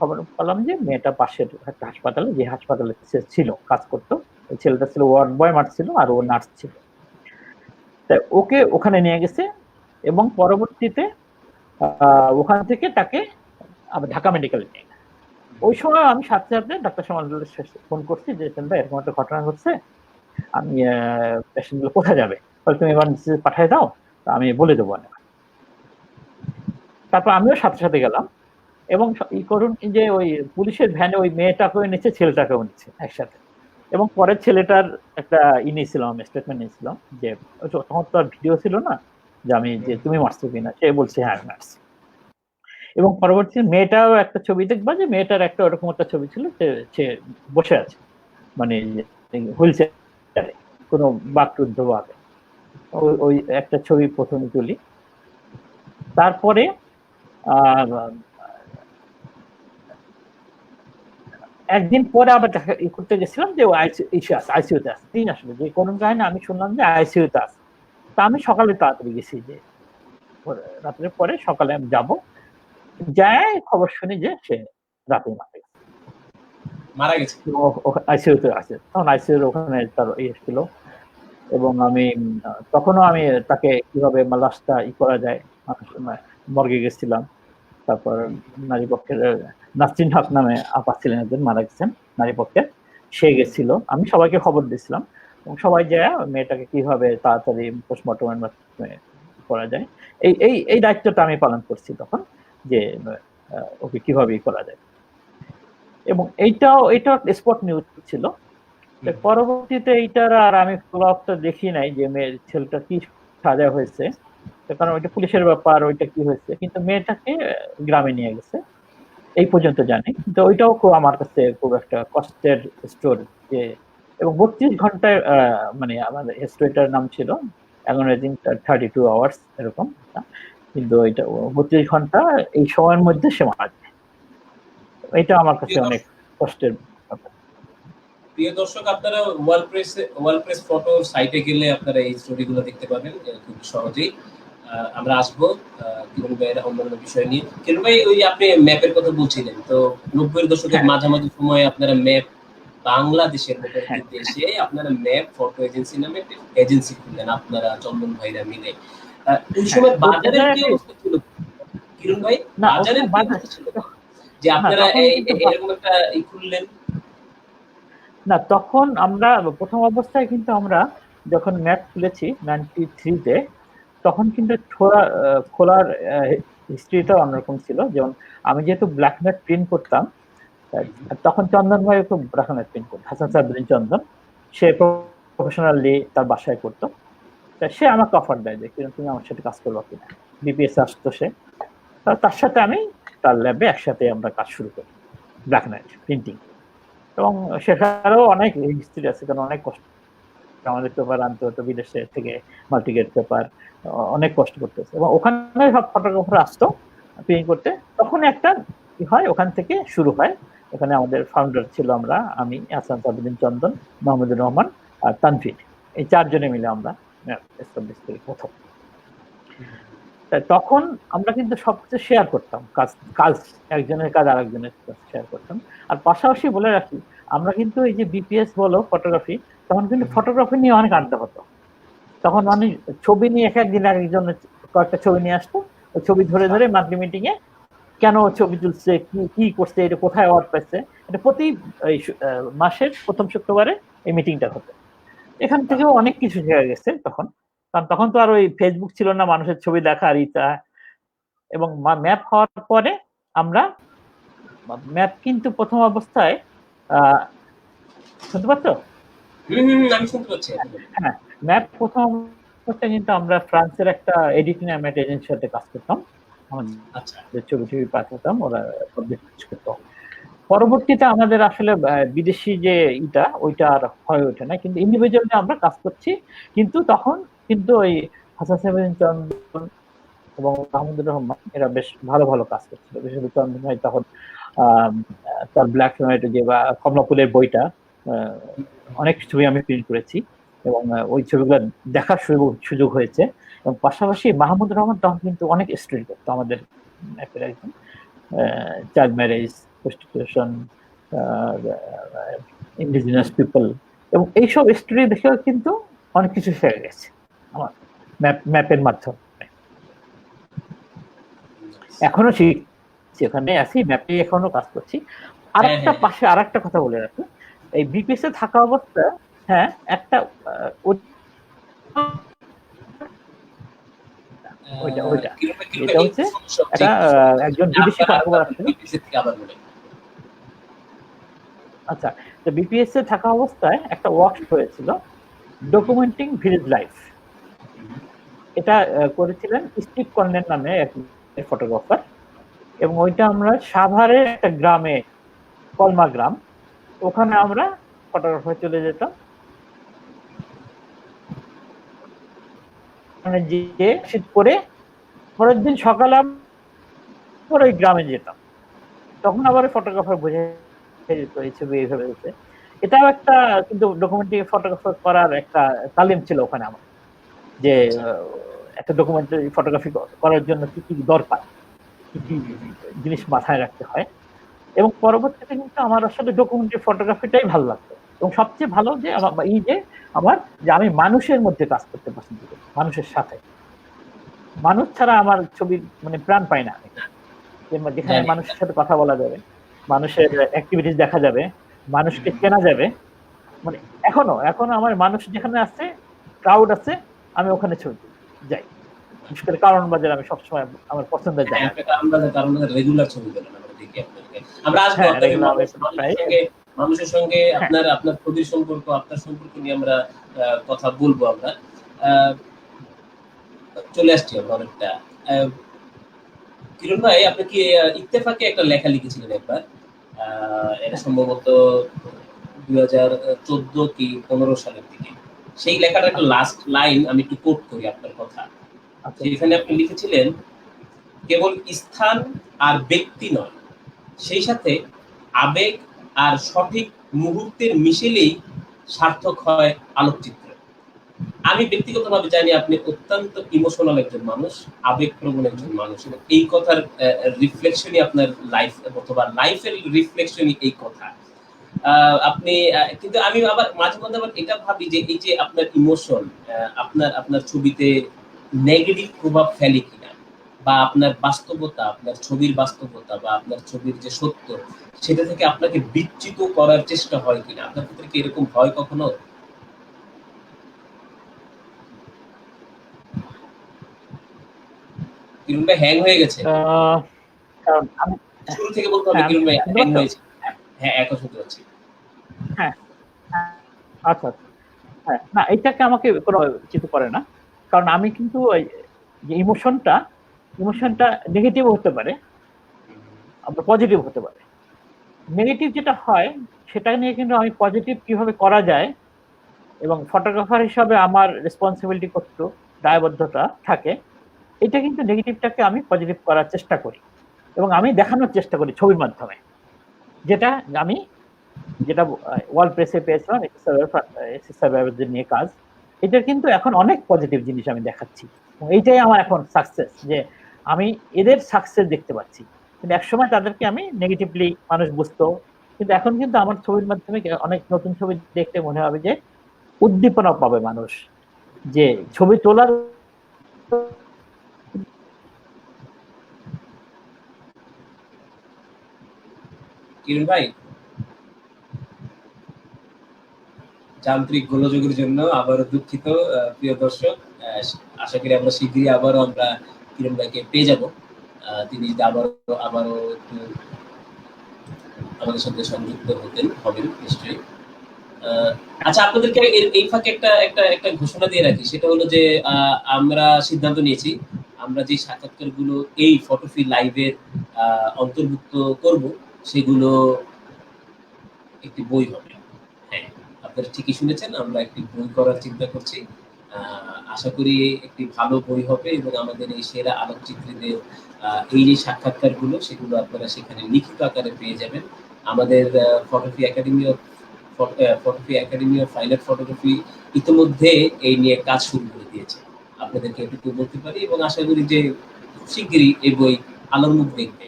খবর পেলাম যে মেয়েটা পাশের একটা হাসপাতালে, যে হাসপাতালে ছিল কাজ করতো, ওই ছেলেটা ছিল ওয়ার্ড বয়, মারছিল, আর ও নার্স ছিল। ওকে ওখানে নিয়ে গেছে এবং পরবর্তীতে ওখান থেকে তাকে আবার ঢাকা মেডিকেলে নিয়ে গেছে। ওই সময় আমি সাথে সাথে ডাক্তার সামাদুল্লাহ ফোন করছি যে ভাই এরকম একটা ঘটনা ঘটছে, আমি পেশেন্টগুলো কোথায় যাবে, তুমি এমার্জেন্সি পাঠিয়ে দাও, আমি বলে দেবো। তারপর আমিও সাথে সাথে গেলাম এবং ই করুন যে ওই পুলিশের ভ্যানে ওই মেয়েটাকেও নিচ্ছে, ছেলেটাকেও নিচ্ছে একসাথে। এবং পরে ছেলেটার একটা নিয়েছিলাম, স্টেটমেন্ট নিয়েছিলাম যে তখন তো আর ভিডিও ছিল না যে আমি যে তুমি মারছো কিনা, সে বলছে হ্যাঁ আমি মারছি। এবং পরবর্তী মেয়েটাও একটা ছবি দেখবা যে মেয়েটার একটা ওরকম একটা ছবি ছিল, সে বসে আছে মানে হুইল চেয়ারে, কোনো বাকরুদ্ধ ভাবে। ওই একটা ছবি প্রথমে তুলি। তারপরে একদিন পরে আবার করতে গেছিলাম যে আইসিইউতে আছে, দিন আসলে যে কোন কাহিনী আমি শুনলাম যে আইসিইউতে আছে। তা আমি সকালে তাড়াতাড়ি গেছি, যে রাত্রে পরে সকালে আমি যাবো, যাই খবর শুনি যে সে রাতে মারা গেছে, আইসিইউতে আছে। তখন আইসিইউর ওখানে তার ছিল এবং আমি তখনও আমি তাকে কিভাবে লাশটা করা যায় মর্গে গেছিলাম। তারপর নারী পক্ষের নাসরিন হক নামে আপা ছিলেন একজন, মারা গেছেন নারী পক্ষের, সে গেছিল। আমি সবাইকে খবর দিয়েছিলাম এবং সবাই যায় মেয়েটাকে কিভাবে তাড়াতাড়ি পোস্টমর্টমের মাধ্যমে করা যায় এই এই এই দায়িত্বটা আমি পালন করছি তখন, যে ওকে কিভাবে করা যায়। এবং এটা স্পট নিউজ ছিল। পরবর্তীতে এইটার আর আমি ফলোআপটা দেখি নাই যে মেয়ের ছেলেটা কি সাজা হয়েছে, কারণ ওইটা পুলিশের ব্যাপার, ওইটা কি হয়েছে। কিন্তু মেয়েটাকে গ্রামে নিয়ে গেছে এই পর্যন্ত জানি। কিন্তু ওইটাও খুব আমার কাছে খুব একটা কষ্টের স্টোরি। যে এবং 32 ঘন্টায় মানে আমাদের স্টোরিটার নাম ছিল অ্যাগনাইজিং 32 আওয়ার্স এরকম, কিন্তু ওইটা 32 ঘন্টা এই সময়ের মধ্যে সে মারা যায়। এটা আমার কাছে অনেক কষ্টের ব্যাপার। প্রিয় দর্শক, আপনারা ওয়ালপ্রেস ফটো সাইটে গেলে আপনারা এই স্টোরিগুলো দেখতে পাবেন খুব সহজেই। আমরা আসবো কিরণ ভাইয়ের অন্যান্য বিষয় নিয়ে। কিরণ ভাই, ওই আপনি ম্যাপের কথা বলছিলেন, তো 90-এর দশকের মাঝামাঝি সময়ে আপনারা ম্যাপ বাংলাদেশের দেশে আপনারা ম্যাপ ফটো এজেন্সি নামে একটা এজেন্সি খুললেন আপনারা চন্দন ভাইরা মিলে। ওই সময় বাজারের কি অবস্থা ছিল কিরণ ভাই? বাজারের কি অবস্থা ছিল যে আপনারা এরকম একটা খুললেন? না, তখন আমরা প্রথম অবস্থায় কিন্তু আমরা যখন ম্যাপ খুলেছি 93-তে, তখন কিন্তু খোলার হিস্ট্রিটা অন্যরকম ছিল। যেমন আমি যেহেতু ব্ল্যাক ম্যাপ প্রিন্ট করতাম, তখন চন্দন ভাই খুব ব্ল্যাক ম্যাপ প্রিন্ট করতো, হাসান সাহেবুদ্দিন চন্দন, সে প্রফেশনালি তার বাসায় করতো। সে আমাকে অফার দেয় যে তুমি আমার সাথে কাজ করবো কিনা, বিপিএস আসতো সে, তার সাথে আমি তার ল্যাবে একসাথে আমরা কাজ শুরু করি ব্ল্যাক ম্যাপ প্রিন্টিং। এবং সেখানেও অনেক হিস্ট্রি আছে, কারণ অনেক কষ্ট, আমাদের পেপার আনতে হতো বিদেশে থেকে, মাল্টিগেট পেপার, অনেক কষ্ট করতেছে। এবং ওখানে সব ফটোগ্রাফার আসতো প্রিন্ট করতে। তখন একটা কি হয়, ওখান থেকে শুরু হয়। ওখানে আমাদের ফাউন্ডার ছিল আমি, হাসান সাহেবুদ্দিন চন্দন, মাহমুদুর রহমান আর তানভীর, এই 4 জনে মিলে আমরা এস্টাবলিশ করি প্রথম। তখন আমরা কিন্তু সবকিছু শেয়ার করতাম, কাজ একজনের কাজ আরেকজনের শেয়ার করতাম। আর পাশাপাশি বলে রাখি, আমরা কিন্তু এই যে বিপিএস বলো ফটোগ্রাফি, তখন কিন্তু ফটোগ্রাফি নিয়ে অনেক আড্ডা হতো। তখন মানুষ ছবি নিয়ে একদিন একজন কয়েকটা ছবি নিয়ে আসতো, ওই ছবি ধরে ধরে মান্থলি মিটিং এ কেন ছবি তুলছে, কি করছে, এটা কোথায় অ্যাওয়ার্ড পাইছে, এটা প্রতি মাসের প্রথম শুক্রবারে এই মিটিংটা হতো। এখান থেকেও অনেক কিছু শেখা গেছে তখন, কারণ তখন তো আর ওই ফেসবুক ছিল না মানুষের ছবি দেখা আর ইচ্ছা। এবং ম্যাপ হওয়ার পরে আমরা ম্যাপ কিন্তু প্রথম অবস্থায় শুনতে পাচ্ছ? আমি শুনতে পাচ্ছি। হ্যাঁ, ম্যাপ প্রথম অবস্থায় কিন্তু আমরা ফ্রান্সের একটা এডিটিং ম্যাপ এজেন্সির সাথে কাজ করতাম, আমাদের ছবি পাঠাতাম, ওরা পাবলিশ করতো। পরবর্তীতে আমাদের আসলে বিদেশি যে ওইটা আর হয়ে ওঠে না, কিন্তু ইন্ডিভিজুয়ালি আমরা কাজ করছি। কিন্তু তখন কিন্তু ওই হাসান সাহেবুদ্দিন চন্দন এবং মাহমুদুর রহমান এরা বেশ ভালো ভালো কাজ করছিল। বিশেষ করে চন্দন ভাই তখন তার ব্ল্যাক এন্ড হোয়াইট যে বা কমলাপুলের বইটা অনেক ছবি আমি প্রিন্ট করেছি এবং ওই ছবিগুলো দেখার সুযোগ হয়েছে। এবং পাশাপাশি মাহমুদুর রহমান তখন কিন্তু অনেক স্টোরি করতো আমাদের একজন, child marriage, prostitution, indigenous people, এবং এইসব স্টোরি দেখেও কিন্তু অনেক কিছু শেখা গেছে আমার। ম্যাপের মাধ্যমে। এখনো শিখছি, ওখানে আছি, ম্যাপে এখনো কাজ করছি। আরেকটা পাশে আরেকটা কথা বলে রাখি, এই বিপিএস এ থাকা অবস্থা, হ্যাঁ, একটা এটা হচ্ছে একটা একজন বিদেশি ফটোগ্রাফার ছিল। আচ্ছা, তো বিপিএস এ থাকা অবস্থায় একটা ওয়ার্কশপ হয়েছিল ডকুমেন্টিং ভিলেজ লাইফ। এটা করেছিলেন স্টিভ কর্নেল নামে এক ফটোগ্রাফার, এবং ওইটা আমরা সাভারের একটা গ্রামে, কলমা গ্রাম, ওখানে আমরা ফটোগ্রাফার চলে যেতাম, মানে যে শীত করে পরের দিন সকালে আমরা ওই গ্রামে যেতাম, তখন আবার ফটোগ্রাফার বুঝে যেত এই ছবি এইভাবে হচ্ছে। এটাও একটা কিন্তু ডকুমেন্টারি ফটোগ্রাফার করার একটা তালিম ছিল ওখানে আমার, যে একটা ডকুমেন্টারি ফটোগ্রাফি করার জন্য কি কি দরকার, কি কি জিনিস মাথায় রাখতে হয়। এবং পরবর্তীতে কিন্তু আমার আসলে ডকুমেন্টারি ফটোগ্রাফিটাই ভালো লাগতো, এবং সবচেয়ে ভালো যে আমার যে আমি মানুষের মধ্যে কাজ করতে পছন্দ করি, মানুষের সাথে। মানুষ ছাড়া আমার ছবি মানে প্রাণ পায় না। যেখানে মানুষের সাথে কথা বলা যাবে, মানুষের অ্যাক্টিভিটিস দেখা যাবে, মানুষকে চেনা যাবে, মানে এখনো আমার মানুষ যেখানে আছে, ক্রাউড আছে, আমি ওখানে ছবি যাই। বিশেষ করে কারণ বাজার আমি সবসময় আমার পছন্দের জায়গা। রেগুলার ছবি তোলেন, আমরা দেখি আপনাকে। আমরা আসবো মানুষের সঙ্গে আপনার ছবির সম্পর্ক, আপনার সম্পর্ক নিয়ে আমরা কথা বলবো। আমরা চলে আসছি আমরা অনেকটা। কিরণ ভাই, আপনি কি ইত্তেফাকে একটা লেখা লিখেছিলেন একবার, এটা সম্ভবত 2014 কি 15 সালের দিকে। সেই লেখাটার একটা লাস্ট লাইন আমি একটু কোট করি আপনার কথা। সেখানে আপনি লিখেছিলেন, কেবল স্থান আর ব্যক্তি নয়, সেই সাথে আবেগ আর সঠিক মুহূর্তের মিশেলেই সার্থক হয় আলোকচিত্র। আমি ব্যক্তিগতভাবে জানি আপনি অত্যন্ত ইমোশনাল একজন মানুষ, আবেগপ্রবণ একজন মানুষ, এবং এই কথার রিফ্লেকশনই আপনার লাইফ, অথবা লাইফের রিফ্লেকশনই এই কথা। আপনি কিন্তু আমি আবার মাঝে মধ্যে আবার এটা ভাবি যে এই যে আপনার ইমোশন আপনার ছবিতে নেগেটিভ প্রভাব ফেলে কিনা, বা আপনার বাস্তবতা, আপনার ছবির বাস্তবতা বা আপনার ছবির যে সত্য, সেটা থেকে আপনাকে বিচ্যুত করার চেষ্টা হয় কিনা। আপনার ক্ষেত্রে কি এরকম হয় কখনো? কিরণ ভাই হ্যাং হয়ে গেছে, শুরু থেকে বলতে হবে। কিরণ ভাই হ্যাং হয়েছে। হ্যাঁ, এখন শুনতে পাচ্ছি। হ্যাঁ, আচ্ছা, হ্যাঁ, না, এটাকে আমাকে কোনো কিছু করে না, কারণ আমি কিন্তু যে ইমোশনটা নেগেটিভ হতে পারে, আবার পজিটিভ হতে পারে। নেগেটিভ যেটা হয় সেটা নিয়ে কিন্তু আমি পজিটিভ কিভাবে করা যায়, এবং ফটোগ্রাফার হিসাবে আমার রেসপন্সিবিলিটি কতটুকু দায়বদ্ধতা থাকে, এটা কিন্তু নেগেটিভটাকে আমি পজিটিভ করার চেষ্টা করি, এবং আমি দেখানোর চেষ্টা করি ছবির মাধ্যমে। যেটা ওয়ার্ল্ড প্রেসে পেয়েছিলাম এক্সেস নিয়ে কাজ, এটার কিন্তু এখন অনেক পজিটিভ জিনিস আমি দেখাচ্ছি, এবং এইটাই আমার এখন সাকসেস, যে আমি এদের সাকসেস দেখতে পাচ্ছি। কিন্তু একসময় তাদেরকে আমি নেগেটিভলি মানুষ বুঝতো, কিন্তু এখন কিন্তু আমার ছবির মাধ্যমে অনেক নতুন ছবি দেখতে মনে হবে যে উদ্দীপনা পাবে মানুষ, যে ছবি তোলার কিরণ ভাই, যান্ত্রিক গোলযোগের জন্য আবারও দুঃখিত প্রিয় দর্শক। আশা করি আমরা শীঘ্রই আবারও আমরা কিরণ ভাইকে পেয়ে যাব। তিনি আবারও একটু আমাদের সাথে সংযুক্ত হবেন নিশ্চয়ই। আচ্ছা, আপনাদেরকে এই ফাঁকে একটা ঘোষণা দিয়ে রাখি, সেটা হলো যে আমরা সিদ্ধান্ত নিয়েছি, আমরা যে সাক্ষাৎকারগুলো এই ফটোফি লাইভের অন্তর্ভুক্ত করব, সেগুলো একটি বই হবে। হ্যাঁ, আপনারা ঠিকই শুনেছেন, আমরা একটি বই করার চিন্তা করছি। আশা করি একটি ভালো বই হবে, এবং আমাদের এই সেরা আলোকচিত্রীদের এই যে সাক্ষাৎকারগুলো, সেগুলো আপনারা সেখানে লিখিত আকারে পেয়ে যাবেন। আমাদের photography academy of fine art photography ইতিমধ্যে এই নিয়ে কাজ শুরু করে দিয়েছে, আপনাদেরকে এটুকু বলতে পারি, এবং আশা করি যে শিগগিরই এই বই আলোর মুখ দেখবে।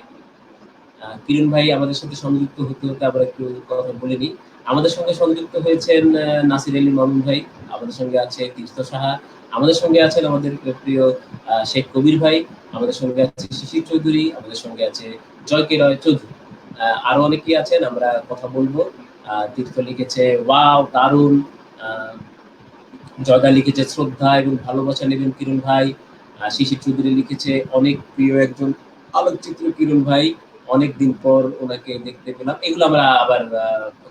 কিরণ ভাই আমাদের সাথে সংযুক্ত হতে আবার একটু কথা বলে নিই। আমাদের সঙ্গে সংযুক্ত হয়েছেন নাসির আলী মামুন ভাই, আমাদের সঙ্গে আছে তীর্থ সাহা, আমাদের সঙ্গে আছেন আমাদের প্রিয় শেখ কবির ভাই, আমাদের সঙ্গে আছে শিশির চৌধুরী, আমাদের সঙ্গে আছে জয়কে রয় চৌধুরী, আরো অনেকেই আছেন, আমরা কথা বলবো। তীর্থ লিখেছে ওয়াও দারুণ, জয়দা লিখেছে শ্রদ্ধা এবং ভালোবাসা নেবেন কিরণ ভাই, শিশির চৌধুরী লিখেছে অনেক প্রিয় একজন আলোকচিত্র কিরণ ভাই, অনেকদিন পর ওনাকে দেখতে পেলাম। এগুলো আমরা আবার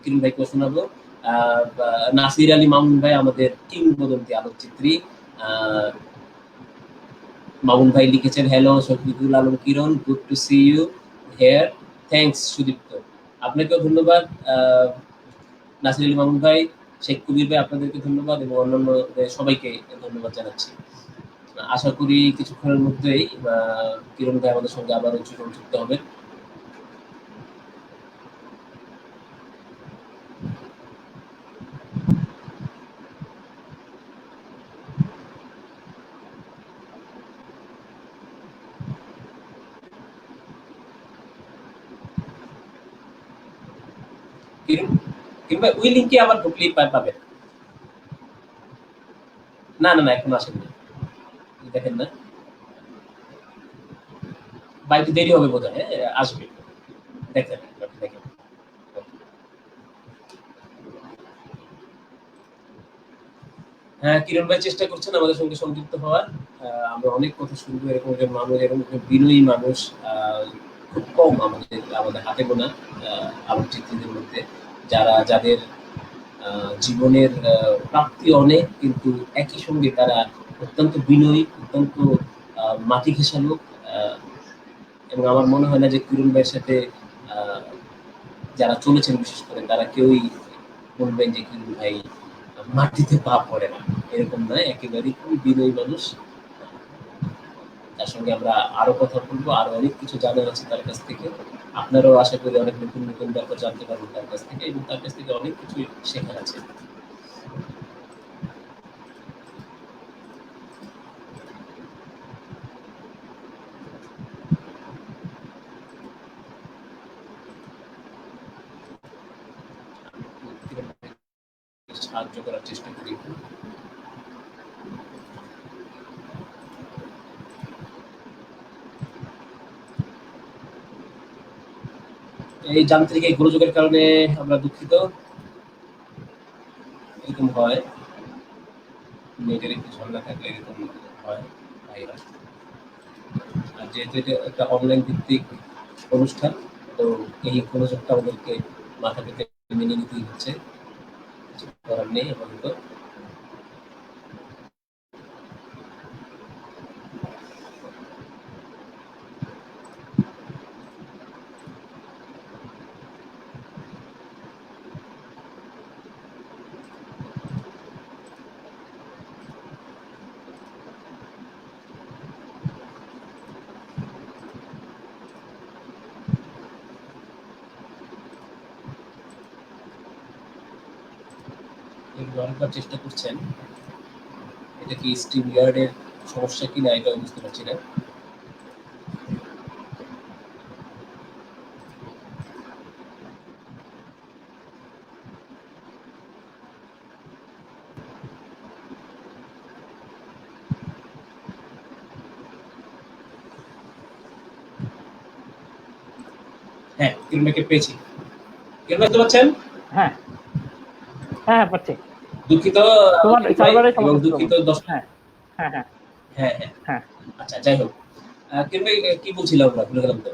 কিরণ ভাইকে শোনাবো। নাসির আলী মামুন ভাই আমাদের কিংবদন্তি আলোকচিত্রী, মামুন ভাই লিখেছেন hello Shafiqul Alam Kiron, good to see you here, thanks Sudipto. আপনাকেও ধন্যবাদ নাসির আলী মামুন ভাই, শেখ কবির ভাই, আপনাদেরকে ধন্যবাদ এবং অন্যান্য সবাইকে ধন্যবাদ জানাচ্ছি। আশা করি কিছুক্ষণের মধ্যেই কিরণ ভাই আমাদের সঙ্গে আবারও যুক্ত হবেন। কিংবা ওই লিঙ্কে আবার ঢুকলেই পাবেন। না না না এখন আসেননি, দেখেন না বা একটু দেরি হবে বোধ হয়, আসবে, দেখেন দেখেন। হ্যাঁ কিরণ ভাই চেষ্টা করছেন আমাদের সঙ্গে সংযুক্ত হওয়ার, আমরা অনেক কথা শুনবো। এরকম একজন মানুষ, এরকম বিনয়ী মানুষ খুব কম আমাদের হাতে গোনা আলোকচিত্রীদের মধ্যে, যাদের জীবনের প্রাপ্তি অনেক, কিন্তু একই সঙ্গে তারা অত্যন্ত বিনয়ী, অত্যন্ত মাটি ঘেঁষা লোক। এবং আমার মনে হয় না যে কিরণ ভাইয়ের সাথে যারা চলেছেন বিশেষ করে তারা কেউই বলবেন যে কিরণ ভাই মাটিতে পা পড়ে না, এরকম নয়, একেবারেই খুবই বিনয়ী মানুষ। তার সঙ্গে আমরা আরো কথা বলবো, আরো অনেক কিছু জানার আছে তার কাছ থেকে। আপনারাও আশা করি অনেক নতুন নতুন ব্যাপার জানতে পারবেন তার কাছ থেকে, এবং তার কাছ থেকে অনেক কিছু শেখার আছে। সাহায্য করার চেষ্টা করি। এই যান্ত্রিক এই গোলযোগের কারণে আমরা দুঃখিত, এরকম হয়, নেটের একটু ঝামেলা থাকলে এরকম হয় ভাইরা। আর যেহেতু এটা একটা অনলাইন ভিত্তিক অনুষ্ঠান, তো এই গোলযোগটা আমাদেরকে মাথা পেতে মেনে নিতেই হচ্ছে, কিছু করার নেই আপাতত। অনেকবার চেষ্টা করছেন, এটা কি স্ট্রিম ইয়ার্ডের সমস্যা কিনা এটাও বুঝতে পারছি না। হ্যাঁ কিরণকে পেয়েছি, কিরণ দেখতে পাচ্ছেন? হ্যাঁ হ্যাঁ পাচ্ছি। দুঃখিত তোমার সার্ভারে এবং দুঃখিত হ্যাঁ হ্যাঁ হ্যাঁ হ্যাঁ হ্যাঁ হ্যাঁ। আচ্ছা যাই হোক, কিরণ কি বলছিলাম আমরা ভুলে গেলাম তো।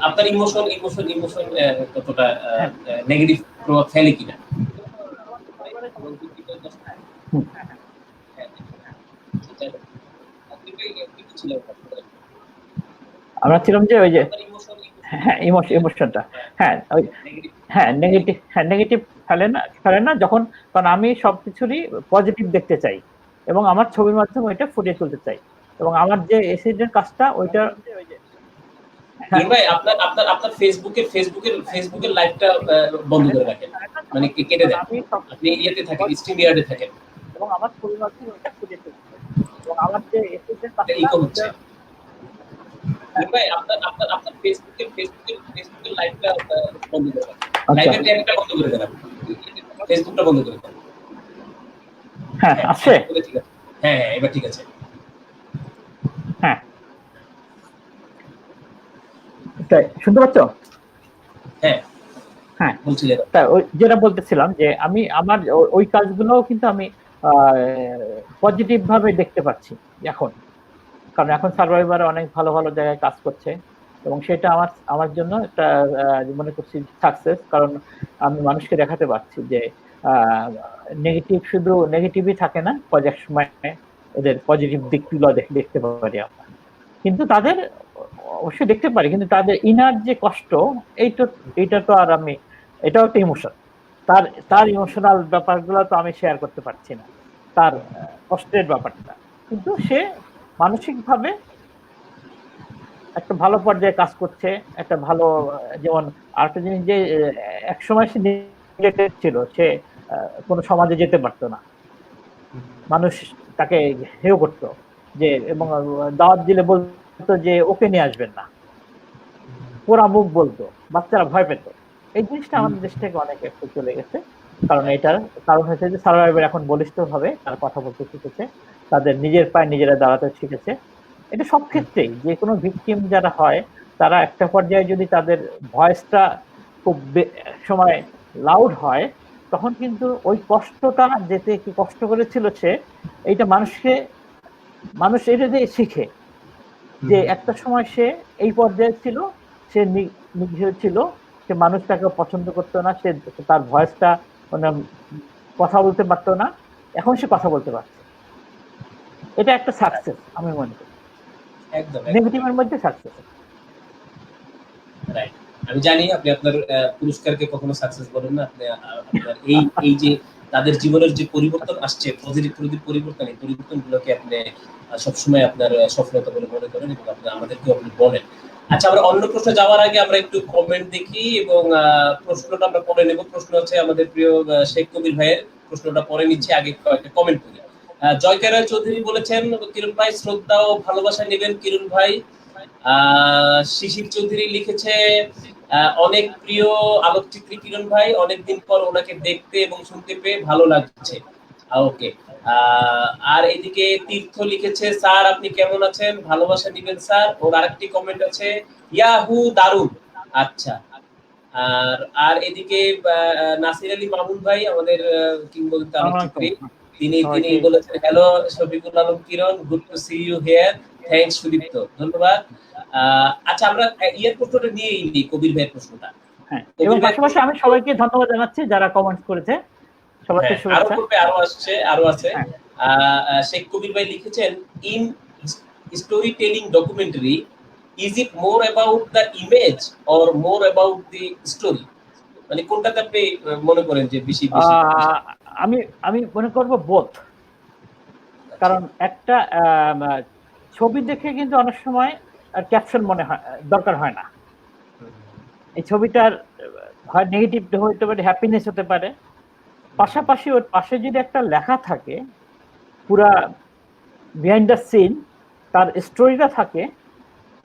আপনার ইমোশন কতটা নেগেটিভ প্রভাব ফেলে কিনা। আমরা ছিলাম যে ওই যে হ্যাঁ ইমোশনটা, হ্যাঁ ওই হ্যাঁ নেগেটিভ ফেলে না যখন, কারণ আমি সবকিছুরই পজিটিভ দেখতে চাই এবং আমার ছবির মাধ্যমে ওইটা ফুটিয়ে তুলতে চাই, এবং আমার যে এসিডেন্ট কাজটা ওইটা। ভাই আপনার আপনার আপনার ফেসবুকের লাইভটা বন্ধ করে রাখেন, মানে কেটে দেন, আপনি ইয়েতে থাকেন, স্ট্রিম ইয়ার্ডে থাকেন, এবং আমার ছবির মাধ্যমে ওইটা ফুটিয়ে তুলতে চাই, এবং আমার যে এসিডেন্ট কাজটা ইকো হচ্ছে। ভাই আপনার ফেসবুকের লাইভটা বন্ধ করে রাখেন। লাইভের ট্যাবটা বন্ধ করে দেন, ফেসবুকটা বন্ধ করে দেন। হ্যাঁ আছে, হ্যাঁ এবার ঠিক আছে। হ্যাঁ শুনতে পাচ্ছ? হ্যাঁ হ্যাঁ বলছিলেন। ওই যেটা বলতেছিলাম যে আমি আমার ওই কাজগুলোও কিন্তু আমি পজিটিভ ভাবে দেখতে পাচ্ছি এখন, কারণ এখন সার্ভাইভার অনেক ভালো ভালো জায়গায় কাজ করছে এবং সেটা আমার জন্য একটা মনে করছি সাকসেস, কারণ আমি মানুষকে দেখাতে পারছি যে নেগেটিভ শুধু নেগেটিভই থাকে না, এক সময় ওদের পজিটিভ দিকগুলো দেখতে পারি আমরা, কিন্তু তাদের অবশ্যই দেখতে পারি, কিন্তু তাদের ইনার যে কষ্ট এইটা তো আর আমি, এটাও একটা ইমোশন, তার ইমোশনাল ব্যাপারগুলো তো আমি শেয়ার করতে পারছি না, তার কষ্টের ব্যাপারটা, কিন্তু সে মানসিক ভাবে একটা ভালো পর্যায়ে কাজ করছে, একটা ভালো, যেমন আরেকটা জিনিস যে একসময় সে নেগেটিভ ছিল, সে কোনো সমাজে যেতে পারতো না, মানুষ তাকে হেয় করতো, যে এবং দাওয়াত দিলে বলতো যে ওকে নিয়ে আসবেন না, পোড়া মুখ বলতো, বাচ্চারা ভয় পেত। এই জিনিসটা আমাদের দেশ থেকে অনেক একটু চলে গেছে, কারণ এটার কারণ হচ্ছে যে সার্ভাইভার এখন বলিষ্ঠ ভাবে তার কথা বলতে শিখেছে, তাদের নিজের পায়ে নিজেরা দাঁড়াতে শিখেছে। এটা সব ক্ষেত্রেই যে কোনো ভিকটিম যারা হয় তারা একটা পর্যায়ে যদি তাদের ভয়েসটা খুব সময় লাউড হয়, তখন কিন্তু ওই কষ্টটা যেতে কি কষ্ট করেছিল সে, এইটা মানুষ এটা দিয়ে শিখে যে একটা সময় সে এই পর্যায়ে ছিল, সে নিগৃহ ছিল, সে মানুষ তাকে পছন্দ করতো না, সে তার ভয়েসটা মানে কথা বলতে পারতো না, এখন সে কথা বলতে পারছে। এটা একটা সাকসেস আমি মনে করি, একদম নেগেটিভের মধ্যে সাকসেস। রাইট। আমি জানি আপনি আপনার পুরস্কারকে কখনো সাকসেস বলেন না, আপনি আপনার এই যে তাদের জীবনের যে পরিবর্তন আসছে, পজিটিভ পরিবর্তন, এই পরিবর্তনগুলোকে আপনি সবসময় আপনার সফলতা বলে মনে করেন এবং আপনি আমাদেরকেও আপনি বলেন। আচ্ছা, আমরা অন্য প্রশ্ন যাওয়ার আগে আমরা একটু কমেন্ট দেখি এবং প্রশ্নটা আমরা পরে নেব। প্রশ্ন হচ্ছে আমাদের প্রিয় শেখ কবির ভাইয়ের, প্রশ্নটা পরে নিচ্ছে, আগে একটা কমেন্ট করি। জয়কার চৌধুরী বলেছেন, কিরণ ভাই শ্রদ্ধা ও ভালোবাসা নেবেন কিরণ ভাই। শিশির চৌধুরী লিখেছে, অনেক প্রিয় আলোকচিত্রী কিরণ ভাই, অনেকদিন পর ওনাকে দেখতে এবং শুনতে পেয়ে ভালো লাগছে। ওকে। আর এদিকে তীর্থ লিখেছে, স্যার আপনি কেমন আছেন, ভালোবাসা নিবেন স্যার। ওর আরেকটি কমেন্ট আছে, ইয়াহু দারুন। আচ্ছা। আর এদিকে নাসির আলী মামুন ভাই, আমাদের কিংবদন্তি আলোকচিত্রী, তিনি বলেছেন, hello Shafiqul Alam Kiron, good to see you here, thanks Sudipto, ধন্যবাদ। আচ্ছা, আমরা ইয়ের প্রশ্নটা নিয়েই নিই, কবির ভাইয়ের প্রশ্নটা। হ্যাঁ, এবং পাশাপাশি আমি সবাইকে ধন্যবাদ জানাচ্ছি যারা কমেন্ট করেছে, সবাইকে শুভেচ্ছা। আরো আছে। শেখ কবির ভাই লিখেছেন, in story telling documentary, is it more about the image or more about the story? মানে কোনটাতে আপনি মনে করেন যে বেশি? আমি মনে করব বোথ, কারণ একটা ছবি দেখে কিন্তু অনেক সময় ক্যাপশন মনে হয় দরকার হয় না, এই ছবিটার হয় নেগেটিভ হতে পারে, হ্যাপিনেস হতে পারে, পাশাপাশি ওর পাশে যদি একটা লেখা থাকে, পুরা বিহাইন্ড দ্য সিন তার স্টোরিটা থাকে,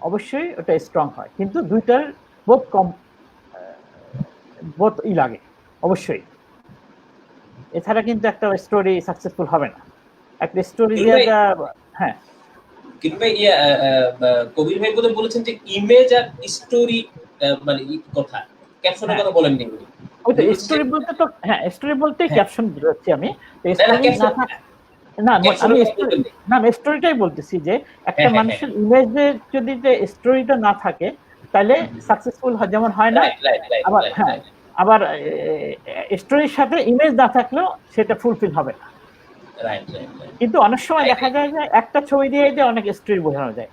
অবশ্যই ওটা স্ট্রং হয়। কিন্তু দুইটার বোথ লাগে অবশ্যই, এছাড়া কিন্তু একটা স্টোরি সাকসেসফুল হবে না। একটা স্টোরি হ্যাঁ কিন্তু কবির ভাই বলেছেন যে ইমেজ আর স্টোরি, মানে কথা, ক্যাপশনের কথা বলেননি। ওইটা স্টোরি বলতে তো, হ্যাঁ স্টোরি বলতে ক্যাপশন বুঝাচ্ছি আমি। আমি স্টোরিটাই বলতেছি যে একটা মানুষের ইমেজের যদি স্টোরিটা না থাকে তাহলে সাকসেসফুল যেমন হয় না, আবার হ্যাঁ আবার স্টোরির সাথে ইমেজ না থাকলেও সেটা ফুলফিল হবে না। কিন্তু অনেক সময় দেখা যায় যে একটা ছবি দিয়ে অনেক স্টোরি বোঝানো যায়।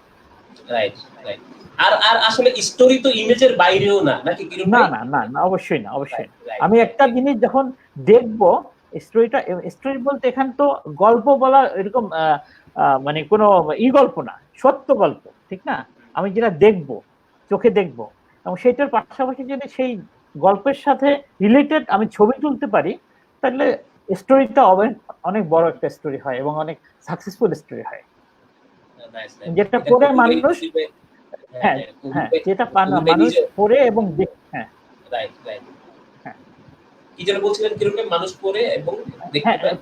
Right right. আর আসলে স্টোরি তো ইমেজের বাইরেও না, নাকি? না না না না, অবশ্যই না, অবশ্যই। আমি একটা জিনিস যখন দেখবো, স্টোরি বলতে এখানে তো গল্প বলা এরকম মানে কোনো গল্প না, সত্য গল্প, ঠিক না? আমি যেটা দেখবো, চোখে দেখবো, এবং সেটার পাশাপাশি যদি সেই গল্পের সাথে রিলেটেড আমি ছবি তুলতে পারি, তাহলে স্টোরিটা অনেক বড় একটা স্টোরি হয় এবং অনেক সাকসেসফুল স্টোরি হয়, যেটা পড়ে মানুষ, হ্যাঁ হ্যাঁ যেটা মানুষ পড়ে এবং কি যেন বলছিলেন কিরণ ভাই, মানুষ পড়ে এবং দেখতে পায়,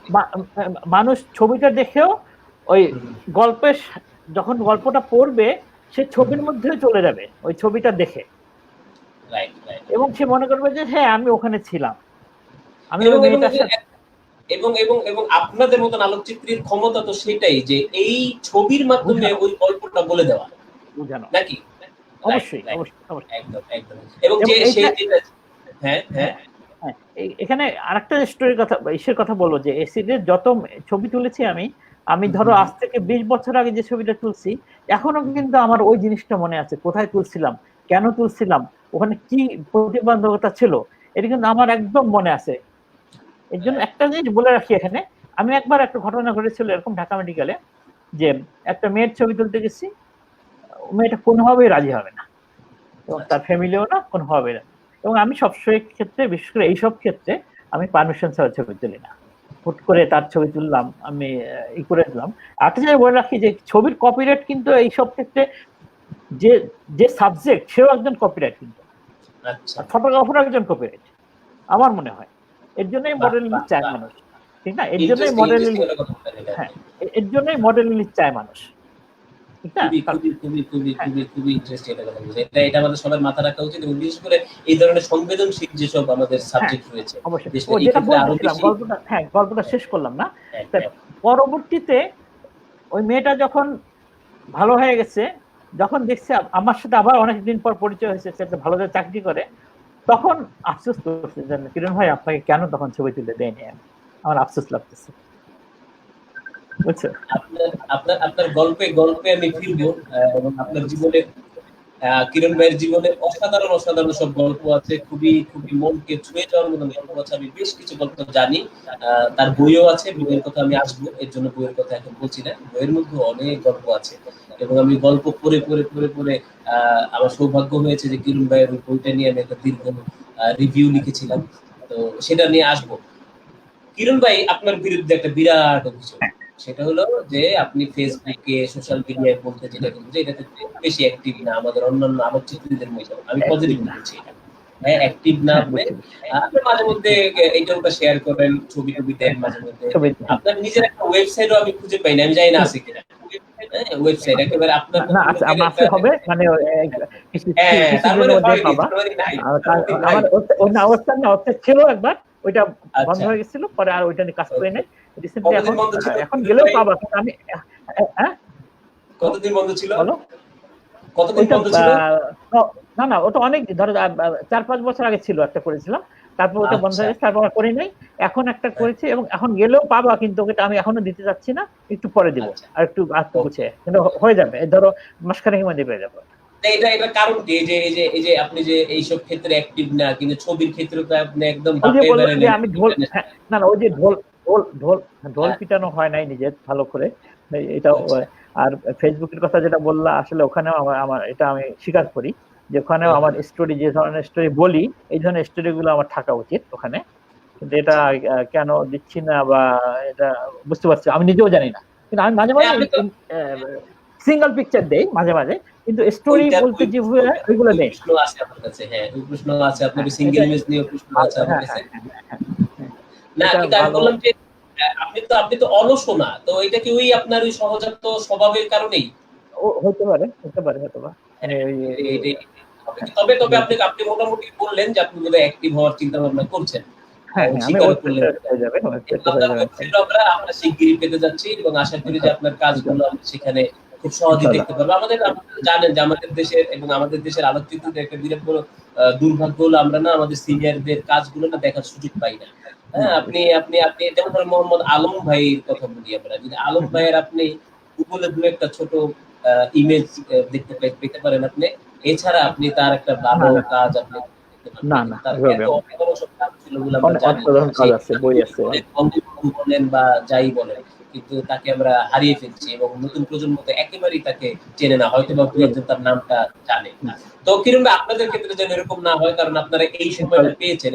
মানুষ ছবিটা দেখেও ওই গল্পের যখন গল্পটা পড়বে সে ছবির মধ্যে চলে যাবে ওই ছবিটা দেখে, এবং সে মনে করবে যে হ্যাঁ আমি ওখানে ছিলাম, আমি ওই মেয়েটার সাথে। এবং এবং এবং আপনাদের মতন আলোকচিত্রীর ক্ষমতা তো সেটাই যে এই ছবির মাধ্যমে ওই গল্পটা বলে দেওয়া, বুঝানো নাকি? অবশ্যই একদম একদম। এবং যে সেই হ্যাঁ হ্যাঁ এখানে আরেকটা স্টোরির কথা, ইসের কথা বলবো যে এসিডের যত ছবি তুলেছি আমি ধরো আজ থেকে 20 বছর আগে যে ছবিটা তুলছি এখনো কিন্তু আমার ওই জিনিসটা মনে আছে, কোথায় তুলছিলাম, কেন তুলছিলাম, ওখানে কি প্রতিবন্ধকতা ছিল, এটা কিন্তু আমার একদম মনে আছে। এর জন্য একটা জিনিস বলে রাখি এখানে, আমি একবার একটা ঘটনা ঘটেছিল এরকম ঢাকা মেডিকেলে, যে একটা মেয়ের ছবি তুলতে গেছি, মেয়েটা কোনোভাবেই রাজি হবে না এবং তার ফ্যামিলিও না কোনোভাবে না, এবং আমি সবসময় ক্ষেত্রে বিশেষ করে এইসব ক্ষেত্রে আমি পারমিশন ছাড়া ছবি তুলি না, হুট করে তার ছবি তুললাম, আমি ই করে দিলাম। একটা জিনিস বলে রাখি যে ছবির কপিরাইট কিন্তু এইসব ক্ষেত্রে যে যে সাবজেক্ট সেও একজন কপিরাইট, কিন্তু ফটোগ্রাফার একজন কপিরাইট আমার মনে হয়। এর জন্যই মডেল চায় মানুষ, ঠিক না? এর জন্যই মডেল, হ্যাঁ এর জন্যই মডেল চায় মানুষ, এটা আমাদের সবার মাথা রাখা উচিত, এবং বিশেষ করে এই ধরনের সংবেদনশীল যেসব আমাদের সাবজেক্ট রয়েছে। গল্পটা শেষ করলাম না, পরবর্তীতে ওই মেয়েটা যখন ভালো হয়ে গেছে, যখন দেখছে আমার সাথে আবার অনেকদিন পর পরিচয় হয়েছে, একটা ভালো চাকরি করে, তখন আফসোস করছে যে কিরণ ভাই আপনাকে কেন তখন ছবি তুলে দেয়নি, আমার আফসোস লাগতেছে। আপনার গল্পে গল্পে আমি ফিরবো, এবং আপনার জীবনে কিরণ ভাইয়ের জীবনে অসাধারণ অসাধারণ সব গল্প আছে, খুবই খুবই মনকে ছুঁয়ে যাওয়ার মতন গল্প আছে। আমি বেশ কিছু গল্প জানি, তার বইও আছে, বইয়ের কথা আমি আসবো, এর জন্য বইয়ের কথা এখন বলছি না। বইয়ের মধ্যে অনেক গল্প আছে, এবং আমি গল্প পড়ে পড়ে পড়ে পড়ে আমার সৌভাগ্য হয়েছে যে কিরণ ভাইয়ের বইটা নিয়ে আমি একটা দীর্ঘ রিভিউ লিখেছিলাম, তো সেটা নিয়ে আসবো। কিরণ ভাই, আপনার বিরুদ্ধে একটা বিরাট অভিযোগ, সেটা হলো যে আপনি ফেসবুকে সোশ্যাল মিডিয়ায় বলতে যেটা কিন্তু যে এটাতে বেশি অ্যাক্টিভ না আমাদের অন্যান্য আলোকচিত্রীদের মতো। আমি পজিটিভ বলছি, হ্যাঁ অ্যাক্টিভ না আপনি। আপনি মাঝে মধ্যে এইটা ওটা শেয়ার করেন, ছবি টবি দেন মাঝে মধ্যে। আপনার নিজের একটা ওয়েবসাইটও আমি খুঁজে পাই না, আমি জানি না আছে কিনা ওয়েবসাইট একেবারে আপনার না আছে হবে, মানে কিছুদিনের মধ্যে পাবা। আমার অন্য অবস্থা না ছিল একবার, ওইটা বন্ধ হয়ে গেছিল, পরে আর ওইটা নিয়ে কাজ করে নাই রিসেন্টলি, এখন গেলেও পাবা। আমি কতদিন বন্ধ ছিল? কতদিন বন্ধ ছিল? না ওটা অনেক ধরো 4-5 বছর আগে ছিল, একটা করেছিলাম, তারপর ওটা বন্ধ হয়ে গেছে, তারপর করি নাই। এখন একটা করেছি এবং এখন গেলেও পাবা, কিন্তু ওটা আমি এখনো দিতে যাচ্ছি না, একটু পরে দিব, আর একটু গুছিয়ে, কিন্তু হয়ে যাবে, ধরো মাসখানেকের মধ্যে পেয়ে যাবো। এটা কারণ কি? এই যে আপনি যে এইসব ক্ষেত্রে অ্যাক্টিভ না, কিন্তু ছবির ক্ষেত্রে তো আপনি একদম আমি ঢোল, না ওই যে ঢোল পিটানো হয় নাই নিজের ভালো করে, এটা। আর ফেসবুকের কথা যেটা বললা, আসলে ওখানেও আমার এটা আমি স্বীকার করি যে ওখানেও আমার স্টোরি, যে ধরনের স্টোরি বলি, এই ধরনের স্টোরি গুলো আমার থাকা উচিত ওখানে, কিন্তু এটা কেন দিচ্ছি না বা এটা বুঝতে পারছি, আমি নিজেও জানি না। কিন্তু আমি মাঝে মাঝে সিঙ্গেল পিকচার দেই মাঝে মাঝে, কিন্তু স্টোরি বলতে যেগুলো ওইগুলো দেই। প্রশ্ন আছে আপনার কাছে? হ্যাঁ, ওই প্রশ্ন আছে, আপনার সিঙ্গেল ইমেজ নিয়ে প্রশ্ন আছে আমার কাছে। না, কিন্তু আমি বললাম যে আপনি তো অলস না, তো এটা কি ওই আপনার ওই সহজাত স্বভাবের কারণেই হতে পারে। তবে আপনি মোটামুটি বললেন যে আপনি বোধহয় অ্যাক্টিভ হওয়ার চিন্তা ভাবনা করছেন। আমরা শিগগিরই পেতে যাচ্ছি, এবং আশা করি যে আপনার কাজগুলো আমরা সেখানে খুব সহজেই দেখতে পারবো। আমাদের জানেন যে আমাদের দেশের এবং আমাদের দেশের আলোকচিত্রীদের একটা বিরাট বড় দুর্ভাগ্য হলো আমরা না আমাদের সিনিয়রদের কাজগুলো না দেখার সুযোগ পাই না। হ্যাঁ, আপনি যেমন ধরেন মোহাম্মদ আলম ভাইয়ের কথা বলি আমরা, যদি আলম ভাইয়ের আপনি গুগলে দু একটা ছোট ইমেজ দেখতে পেতে পারেন আপনি, এছাড়া আপনি তার একটা ভালো কাজ আপনি বলেন বা যাই বলেন, কিন্তু তাকে আমরা হারিয়ে ফেলছি, এবং নতুন প্রজন্ম তো একেবারেই তাকে চেনে না, হয়তো বা একজন তার নামটা জানে। তো কিরণ ভাই, আপনাদের ক্ষেত্রে যেন এরকম না হয়, কারণ আপনারা এই সময়টা পেয়েছেন,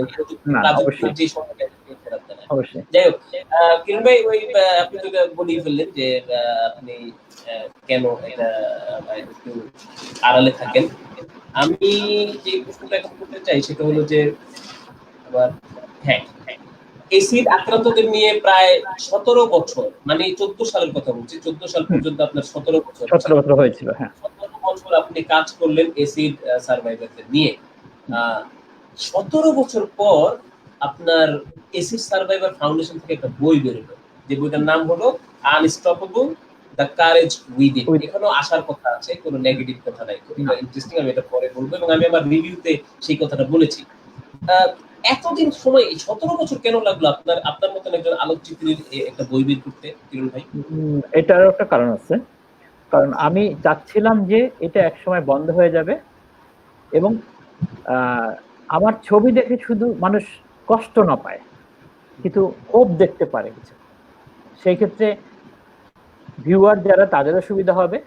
যে সময়টা পেয়েছেন আপনারা। যাই হোক, কিরণ ভাই, ওই আপনি যেটা বলেই ফেললেন যে আপনি কেন এটা একটু আড়ালে থাকেন। আমি যে প্রশ্নটা এখন করতে চাই সেটা হলো যে আবার হ্যাঁ, এসিড আক্রান্তদের নিয়ে প্রায় 17 বছর, মানে 14 সালের কথা বলছি, 14 সাল পর্যন্ত আপনার 17 বছর 17 বছর হয়েছিল। হ্যাঁ, 17 বছর আপনি কাজ করলেন এসিড সার্ভাইভারদের নিয়ে। 17 বছর পর আপনার এসিড সার্ভাইভার ফাউন্ডেশন থেকে একটা বই বেরোলো, যে বইটার নাম হলো আনস্টপেবল দ্য কারেজ উইদিন। এখানেও আসার কথা আছে, কোনো নেগেটিভ কথা নাই। এটা ইন্টারেস্টিং, আমি এটা পরে বলবো, এবং আমি আমার রিভিউতে সেই কথাটা বলেছি। এতদিন সময়, 17 বছর কেন লাগলো আপনার মতন একজন আলোকচিত্রীর একটা বই বের করতে, কিরণ ভাই? এটারও একটা কারণ আছে। কারণ আমি চাচ্ছিলাম যে এটা একসময় বন্ধ হয়ে যাবে এবং আমার ছবি দেখে শুধু মানুষ কষ্ট না পায়, কিন্তু হোপ দেখতে পারে কিছু। সেই ক্ষেত্রে ভিউয়ার যারা, তাদেরও সুবিধা হবে,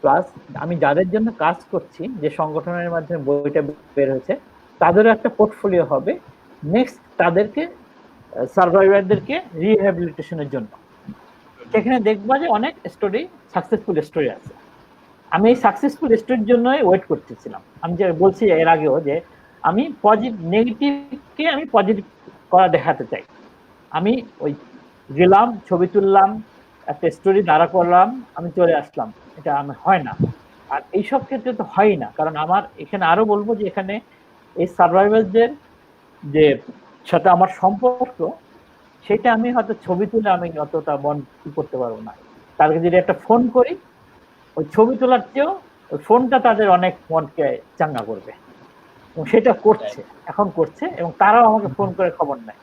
প্লাস আমি যাদের জন্য কাজ করছি, যে সংগঠনের মাধ্যমে বইটা বের হয়েছে, তাদেরও একটা পোর্টফোলিও হবে নেক্সট তাদেরকে, সার্ভাইভারদেরকে রিহ্যাবিলিটেশনের জন্য। সেখানে দেখবা যে অনেক স্টোরি, সাকসেসফুল স্টোরি আছে। আমি এই সাকসেসফুল স্টোরির জন্যই ওয়েট করতেছিলাম। আমি যে বলছি এর আগেও যে আমি নেগেটিভকে আমি পজিটিভ করা দেখাতে চাই। আমি ওই গেলাম, ছবি তুললাম, একটা স্টোরি দাঁড়া করলাম, আমি চলে আসলাম, এটা আমার হয় না। আর এইসব ক্ষেত্রে তো হয় না, কারণ আমার এখানে আরো বলবো যে এখানে এই সার্ভাইভারদের যে সাথে আমার সম্পর্ক, সেটা আমি হয়তো ছবি তুলে আমি অতটা মন করতে পারবো না। তাদেরকে যদি একটা ফোন করি, ওই ছবি তোলার চেয়েও ওই ফোনটা তাদের অনেক মনকে চাঙ্গা করবে, এবং সেটা করছে, এখন করছে, এবং তারাও আমাকে ফোন করে খবর নেয়।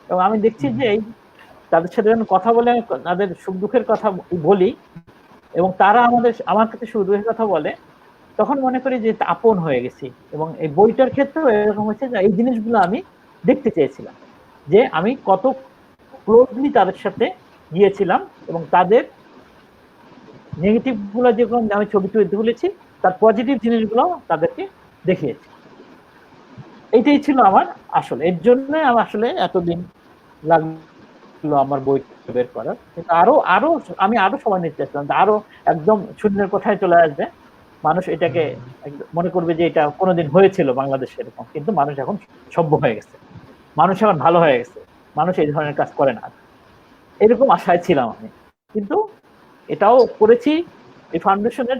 এবং আমি দেখছি যে এই তাদের সাথে যখন কথা বলে, তাদের সুখ দুঃখের কথা বলি, এবং তারা আমার কাছে সুখ দুঃখের কথা বলে, তখন মনে করি যে আপন হয়ে গেছি। এবং এই বইটার ক্ষেত্রেও এরকম হচ্ছে যে এই জিনিসগুলো আমি দেখতে চেয়েছিলাম, যে আমি কত ক্লোজলি তাদের সাথে গিয়েছিলাম, এবং তাদের নেগেটিভ গুলো যেরকম আমি ছবি তুলেছি, তার পজিটিভ জিনিসগুলো তাদেরকে দেখিয়েছি। এইটাই ছিল আমার আসলে, এর জন্য আমার আসলে এতদিন লাগলো আমার বই বের করার। কিন্তু আমি আরো সময় নিতে চাইছিলাম, আরো একদম শূন্যের কোথায় চলে আসবে, মানুষ এটাকে মনে করবে যে এটা কোনোদিন হয়েছিল বাংলাদেশে এরকম। কিন্তু মানুষ এখন সভ্য হয়ে গেছে, মানুষ এখন ভালো হয়ে গেছে, মানুষ এই ধরনের কাজ করে না, এরকম আশায় ছিলাম আমি। কিন্তু এটাও করেছি এই ফাউন্ডেশনের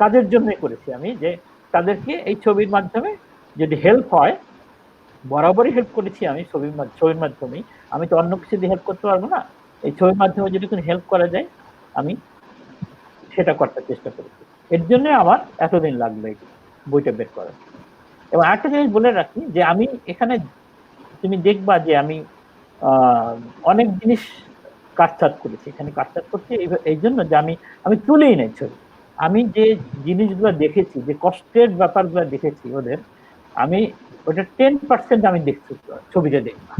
কাজের জন্যই করেছি আমি, যে তাদেরকে এই ছবির মাধ্যমে যদি হেল্প হয়, বরাবরই হেল্প করেছি আমি ছবির মাধ্যমেই। আমি তো অন্য কিছু দিয়ে হেল্প করতে পারবো না, এই ছবির মাধ্যমে যদি কোনো হেল্প করা যায় আমি সেটা করতে চেষ্টা করেছি। এর জন্য আমার এতদিন লাগলো এই বইটা বের করার। এবং আরেকটা জিনিস বলে রাখি, যে আমি এখানে, তুমি দেখবা যে আমি অনেক জিনিস কাটছাট করেছি। এখানে কাটছাট করছি এই জন্য যে আমি তুলেই নাই ছবি। আমি যে জিনিসগুলো দেখেছি, যে কষ্টের ব্যাপারগুলো দেখেছি ওদের, আমি ওটা 10% আমি দেখছি ছবিটা দেখলাম।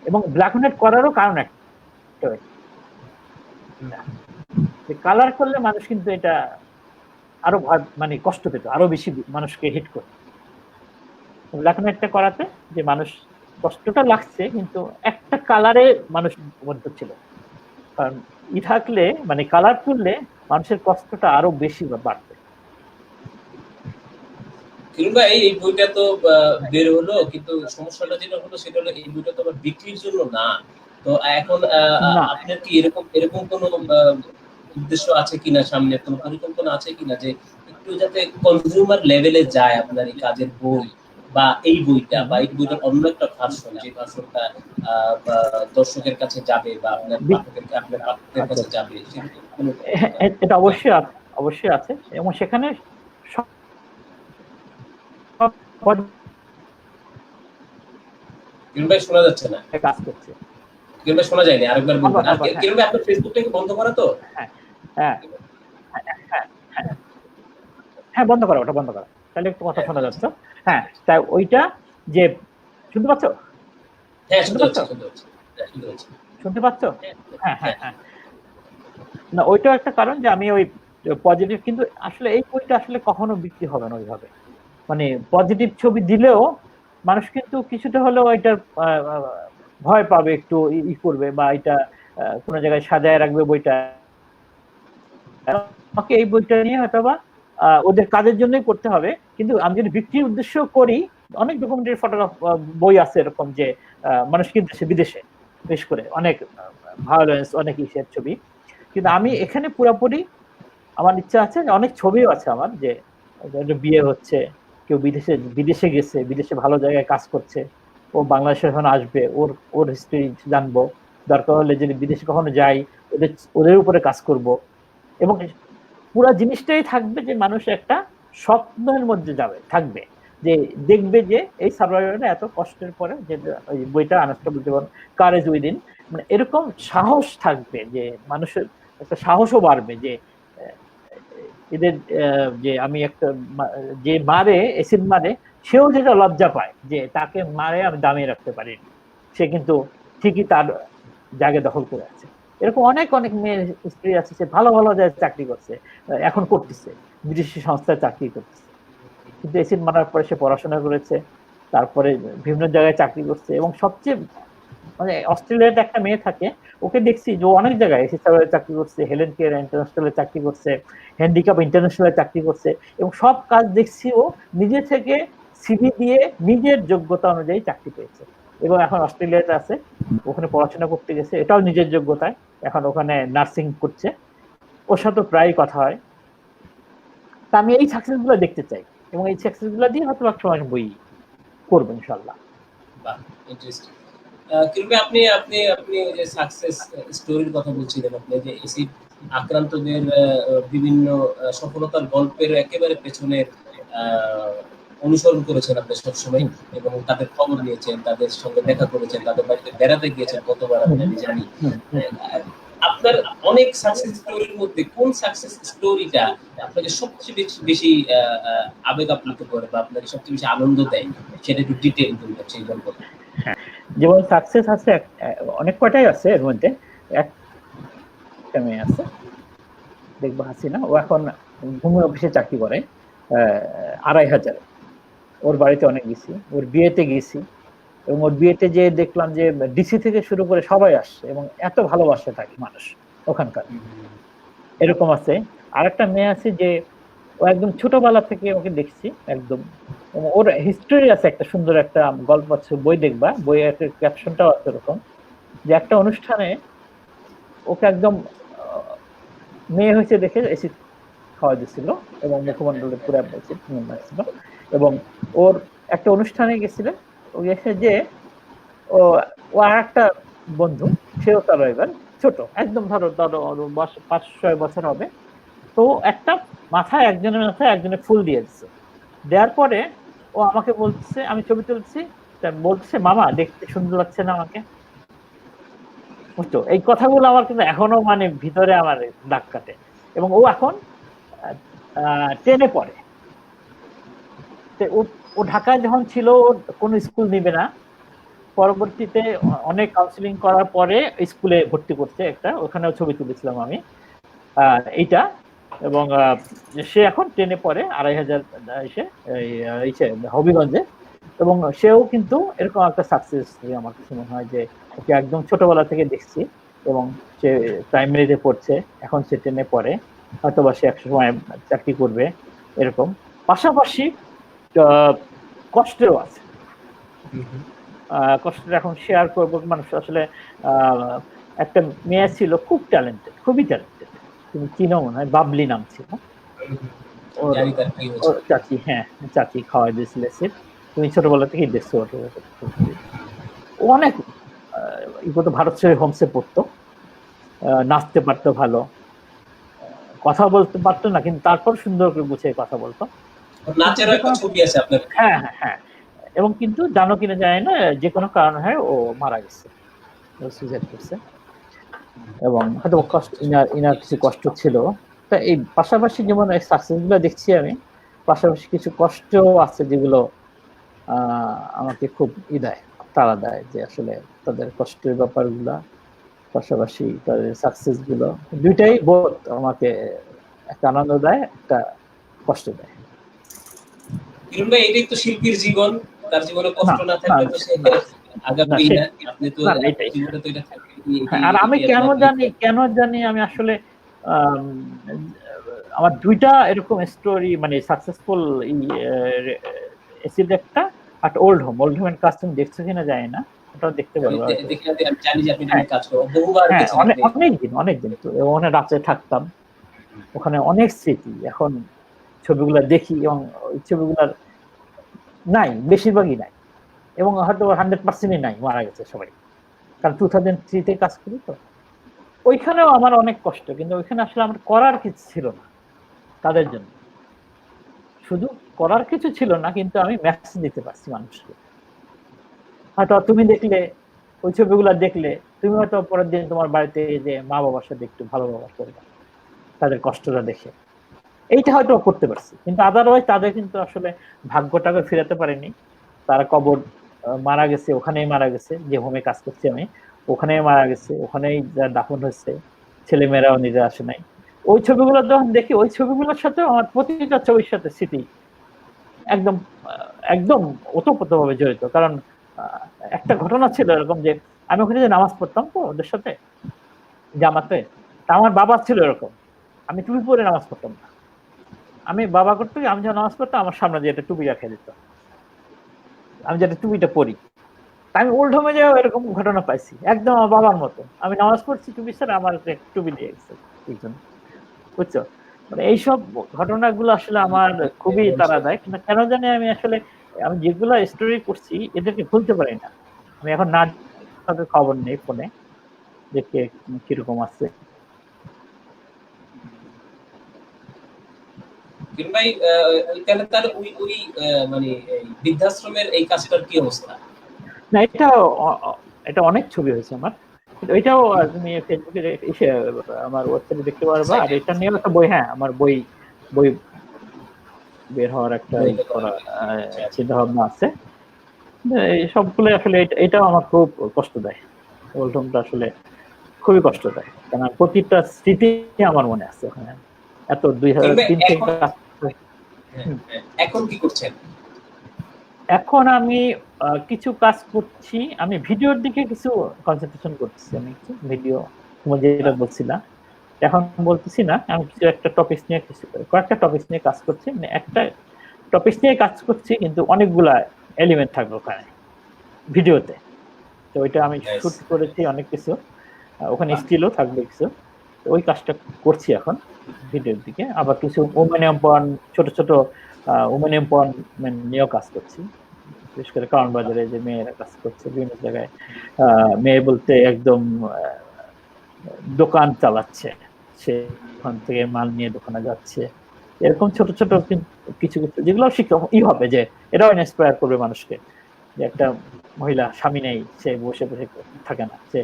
এবং ব্ল্যাক এন্ড হোয়াইট করারও কারণ একটা, কালার করলে মানুষ কিন্তু এটা আরো মানে কষ্ট পেত, আরো বেশি মানুষকে হিট করত। ব্ল্যাক এন্ড হোয়াইটটা করাতে যে মানুষ কষ্টটা লাগছে, কিন্তু একটা কালারে মানুষ বদ্ধ ছিল। কারণ থাকলে, মানে কালার তুললে মানুষের কষ্টটা আরো বেশি বাড়বে। ভাই, এই বইটা তো বের হলো, কিন্তু সমস্যাটা যেটা হলো সেটা হলো এই বইটা তো আবার বিক্রির জন্য না। তো এখন আপনার কি এরকম কোনো উদ্দেশ্য আছে কিনা, সামনে কোনো পরিকল্পনা আছে কিনা, যে একটু যাতে কনজিউমার লেভেলে যায় আপনার এই কাজের বই, বা এই বইটা, বা এই বইটার অন্য একটা ভার্সন, যে ভার্সনটা দর্শকের কাছে যাবে, বা আপনার পাঠকের কাছে যাবে? এটা অবশ্যই আছে, এবং সেখানে কিরণ ভাই শোনা যাচ্ছে না, কাজ করছে। কিরণ ভাই শোনা যায়নি, আরেকবার বলবেন। আর কিরণ ভাই, আপনার ফেসবুকটা কি বন্ধ করা? তো হ্যাঁ, বন্ধ করা, ওটা বন্ধ করা, তাহলে একটু কথা শোনা যাচ্ছে। হ্যাঁ, তাই ওইটা যে শুনতে পাচ্ছ? হ্যাঁ, শুনতে পাচ্ছ? হ্যাঁ। না, ওইটাও একটা কারণ যে আমি ওই পজিটিভ, কিন্তু আসলে এই বইটা আসলে কখনো বিক্রি হবে না ওইভাবে। মানে পজিটিভ ছবি দিলেও মানুষ কিন্তু কিছুটা হলেও এটার ভয় পাবে, একটু করবে, বা এটা কোনো জায়গায় সাজায় রাখবে বইটা। আমাকে এই বইটা নিয়ে হয়তো বা ওদের কাজের জন্যই করতে হবে, কিন্তু আমি যদি বিক্রির উদ্দেশ্য করি, অনেক ডকুমেন্টারি ফটোগ্রাফ বই আছে এরকম যে মানুষ কিনতেছে বিদেশে, বিশেষ করে অনেক ভায়োলেন্স, অনেক ইসের ছবি। কিন্তু আমি এখানে পুরোপুরি আমার ইচ্ছা আছে, অনেক ছবিও আছে আমার, যে বিয়ে হচ্ছে, কেউ বিদেশে গেছে, বিদেশে ভালো জায়গায় কাজ করছে, ও বাংলাদেশে এখন আসবে, ওর ওর হিস্ট্রি জানবো, দরকার হলে যদি বিদেশে কখনো যাই ওদের উপরে কাজ করব। এবং পুরো জিনিসটাই থাকবে যে মানুষ একটা স্বপ্নের মধ্যে থাকবে, যে দেখবে যে এই সার্ভাইভাররা এত কষ্টের পরে, যে বইটা আনস্টেবল জীবন, কারেজ উইদিন, মানে এরকম সাহস থাকবে, যে মানুষের একটা সাহসও বাড়বে, যে এদের যে আমি একটা যে মারে এসিড মারে, সেও যেটা লজ্জা পায় যে তাকে মারে আমি দামিয়ে রাখতে পারি, সে কিন্তু ঠিকই তার জায়গা দখল করে আছে। এরকম অনেক অনেক মেয়ের স্ত্রী আছে, সে ভালো ভালো জায়গায় চাকরি করছে, এখন করতেছে, বিদেশি সংস্থায় চাকরি করতেছে, কিন্তু এসিড মারার পরে সে পড়াশোনা করেছে, তারপরে বিভিন্ন জায়গায় চাকরি করছে। এবং সবচেয়ে মানে অস্ট্রেলিয়াতে একটা মেয়ে থাকে, ওকে দেখছি যে অনেক জায়গায় এসিড সার্ভারে চাকরি করছে, হেলেন কেয়ার ইন্টারন্যাশনালে চাকরি করছে, হ্যান্ডিক্যাপ ইন্টারন্যাশনালে চাকরি করছে, এবং সব কাজ দেখছি ও নিজে থেকে সিভি দিয়ে নিজের যোগ্যতা অনুযায়ী চাকরি পেয়েছে, এবং এখন অস্ট্রেলিয়াতে আছে, ওখানে পড়াশোনা করতে গেছে, এটাও নিজের যোগ্যতায়, এখন ওখানে নার্সিং করছে, ওর সাথে প্রায় কথা হয়। তা আমি এই সাকসেস গুলো দেখতে চাই, এবং এই সাকসেস গুলো দিয়ে হয়তো এক সময় বই করবো ইনশাল্লাহ। বাহ, ইন্টারেস্টিং। কিংবা আপনি আপনি আপনি যে সাকসেস স্টোরির কথা বলছিলেন, আপনি যে এসিড আক্রান্তদের বিভিন্ন সফলতার গল্পের একেবারে পেছনে অনুসরণ করেছেন আপনি সবসময়, এবং তাদের খবর নিয়েছেন, তাদের সঙ্গে দেখা করেছেন, তাদের বাড়িতে বেড়াতে গিয়েছেন কতবার আমি জানি। আপনার অনেক সাকসেস স্টোরির মধ্যে কোন সাকসেস স্টোরিটা আপনাকে সবচেয়ে বেশি আবেগ আপ্লুত করে বা আপনাকে সবচেয়ে বেশি আনন্দ দেয়, সেটা একটু ডিটেইল বলবেন সেই গল্প। যেমন সাকসেস আছে অনেক কয়টাই আছে, এর মধ্যে একটা মেয়ে আছে দেখবো, হাসিনা, ও এখন ভূমি অফিসে চাকরি করে ২৫০০। ওর বাড়িতে অনেক গেছি, ওর বিয়েতে গেছি, এবং ওর বিয়েতে যে দেখলাম যে ডিসি থেকে শুরু করে সবাই আসছে, এবং এত ভালোবাসা থাকে মানুষ ওখানকার। এরকম আছে। আর একটা মেয়ে আছে যে ও একদম ছোটবেলা থেকে ওকে দেখছি একদম, ওর হিস্ট্রি আছে, একটা সুন্দর একটা গল্প আছে, বই দেখবা, বইয়ের ক্যাপশনটাও আছে এরকম, যে একটা অনুষ্ঠানে ওকে একদম মেয়ে হয়েছে দেখে এসিড খাওয়া দিছিল, এবং মুখমন্ডলে পুরো এসিড ছিল, এবং ওর একটা অনুষ্ঠানে গেছিলেন, ও গেছে যে ও আর একটা বন্ধু, সেও সার্ভাইভার, ছোট একদম, ধরো ৫-৬ বছর হবে, তো একটা মাথায় একজনের মাথায় একজনের ফুল দিয়ে দিচ্ছে, দেওয়ার পরে ও আমাকে বলছে, আমি ছবি তুলছি, বলছে মামা দেখতে সুন্দর লাগছে না আমাকে, বুঝছো? এই কথাগুলো আমার কিন্তু এখনো মানে ভিতরে আমার দাগ কাটে। এবং ও এখন 10-এ পড়ে, ও ঢাকায় যখন ছিল ওর কোনো স্কুল নিবে না, পরবর্তীতে অনেক কাউন্সিলিং করার পরে স্কুলে ভর্তি করছে একটা, ওখানেও ছবি তুলেছিলাম আমি এইটা। এবং সে এখন 10-এ পড়ে ২৫০০ হবিগঞ্জে, এবং সেও কিন্তু এরকম একটা সাকসেস আমার কাছে মনে হয়, যে ওকে একদম ছোটবেলা থেকে দেখছি, এবং সে প্রাইমারিতে পড়ছে, এখন সে 10-এ পড়ে, হয়তো বা সে এক সময় চাকরি করবে এরকম। পাশাপাশি কষ্টেও আছে, কষ্টটা এখন শেয়ার করবো। মানুষ আসলে একটা মেয়ে ছিল খুব ট্যালেন্টেড, খুবই ট্যালেন্টেড, তুমি চিনো মনে হয়, বাবলি নাম ছিল ওর চাচি, হ্যাঁ চাচি খাওয়াই দিয়েছিল এসিড, তুমি ছোটবেলা থেকেই দেখছো। ও অনেক ভারত ছেড়ে হোমসে পড়তো, নাচতে পারতো ভালো, কথা বলতে পারতো না, কিন্তু তারপর সুন্দর করে গুছিয়ে কথা বলতো। হ্যাঁ হ্যাঁ হ্যাঁ, এবং কিন্তু জানো কিনা যায় না, যে কোনো কারণ হয় ও মারা গেছে, ও সুইসাইড করছে, এবং হয়তো ইনার কিছু কষ্ট ছিল। তা এই পাশাপাশি যেমন এই সাকসেস গুলো দেখছি আমি, পাশাপাশি কিছু কষ্ট আছে যেগুলো আমাকে খুব দেয়, তাড়া দেয়, যে আসলে তাদের কষ্টের ব্যাপারগুলা, পাশাপাশি তাদের সাকসেস গুলো, দুইটাই বোধ আমাকে একটা আনন্দ দেয়, একটা কষ্ট দেয়। এটাই তো শিল্পীর জীবন, তার জীবনে কষ্ট না থাকলে তো সে আগাবেই না। আপনি তো জীবনে তো এটা থাকে। আর আমি কেন জানি আমি আসলে আমার দুইটা এরকম স্টোরি, মানে সাকসেসফুল এসিড একটা, একটা ওল্ড হোমের কাজ তুমি দেখছো কিনা জানি না, ওটাও দেখতে পারবো। আমি জানি যে আপনি কাজ করেন, বহুবার গেছেন আপনি। অনেকদিন তো ওখানে রাতে থাকতাম, ওখানে অনেক স্মৃতি। এখন ছবিগুলো দেখি এবং ওই ছবিগুলার নাই, বেশিরভাগই নাই, এবং হয়তো 100%ই নাই, মারা গেছে সবাই। কারণ 2003-তে কাজ করি তো ওইখানেও আমার অনেক কষ্ট, কিন্তু ওইখানে আসলে আমার করার কিছু ছিল না তাদের জন্য, শুধু করার কিছু ছিল না, কিন্তু আমি মেসেজ দিতে পারছি মানুষকে। হয়তো তুমি দেখলে ওই ছবিগুলো দেখলে তুমি হয়তো পরের দিন তোমার বাড়িতে যে মা বাবার সাথে একটু ভালো ব্যবহার করবে তাদের কষ্টটা দেখে, এইটা হয়তো করতে পারছি। কিন্তু আদারওয়াইজ তাদের কিন্তু আসলে ভাগ্যটাকে ফেরাতে পারেনি। তারা কবর মারা গেছে, ওখানেই মারা গেছে, যে হোমে কাজ করছি আমি ওখানেই মারা গেছে, ওখানেই দাফন হয়েছে, ছেলে মেয়েরাও নিজে আসে নাই। ওই ছবিগুলো যখন দেখি, ওই ছবিগুলোর সাথে আমার প্রতিটা ছবির সাথে স্মৃতি একদম একদম ওতপ্রোতভাবে জড়িত। কারণ একটা ঘটনা ছিল এরকম যে আমি ওখানে যে নামাজ পড়তাম তো ওদের সাথে জামাতে, তা আমার বাবা ছিল এরকম, আমি টুপি পরে নামাজ পড়তাম না। আমি বাবা করতে আমি যখন নামাজ পড়তাম আমার সামনে দিয়ে একটা টুপি রাখে দিত, আমি যেটা টুপিটা পরি। আমি ওল্ড হোমে যাও এরকম ঘটনা পাইছি, একদম আমার বাবার মতো। আমি নামাজ পড়ছি টুপি ছাড়া, আমার টুপি দিয়ে গেছে একজন, বুঝছো? মানে এইসব ঘটনাগুলো আসলে আমার খুবই তাড়া দেয়, কিন্তু কেন জানি আমি আসলে আমি যেগুলো স্টোরি করছি এদেরকে ভুলতে পারি না। আমি এখন না তাদের খবর নেই ফোনে যে কে কিরকম আছে। ভাই তাহলে ওই মানে বৃদ্ধাশ্রমের এই কাজটার কি অবস্থা? না, এটা অনেক ছবি হয়েছে আমার, এটাও তুমি ফেসবুকে এসে আমার ওয়েবসাইটে দেখতে পারবা। আর এটা নিয়ে একটা বই, হ্যাঁ আমার বই বের হওয়ার একটা চিন্তা ভাবনা আছে। এই সবগুলো আসলে এটাও আমার খুব কষ্ট দেয়, ওল্ড হোমটা আসলে খুবই কষ্ট দেয়, কারণ প্রতিটা স্মৃতি আমার মনে আছে ওখানে। এত 2003 থেকে এখন কি করছেন? এখন আমি কিছু কাজ করছি, আমি ভিডিওর দিকে কিছু কনসেন্ট্রেশন করছি। আমি কিছু ভিডিও যেটা বলছিলাম এখন বলতেছি না, আমি কিছু একটা টপিক নিয়ে কয়েকটা টপিক নিয়ে কাজ করছি। মানে একটা টপিক নিয়ে কাজ করছি কিন্তু অনেকগুলা এলিমেন্ট থাকবে ওখানে ভিডিওতে। তো ওইটা আমি শুট করেছি অনেক কিছু, ওখানে স্টিলও থাকবে কিছু। ওই কাজটা করছি এখন ভিডিওর দিকে। আবার কিছু ওমেন এম্পাওয়ার, ছোট ছোট ওমেন এম্পাওয়ারমেন্ট নিয়েও কাজ করছি, বিশেষ করে কারণ বাজারে যে মেয়েরা কাজ করছে বিভিন্ন জায়গায়। মেয়ে বলতে একদম দোকান চালাচ্ছে, সে ওখান থেকে মাল নিয়ে দোকানে যাচ্ছে, এরকম ছোট ছোট কিছু কিছু যেগুলো শিক্ষা হবে, যে এটাও ইন্সপায়ার করবে মানুষকে, যে একটা মহিলা স্বামী নেই, সে বসে বসে থাকে না, সে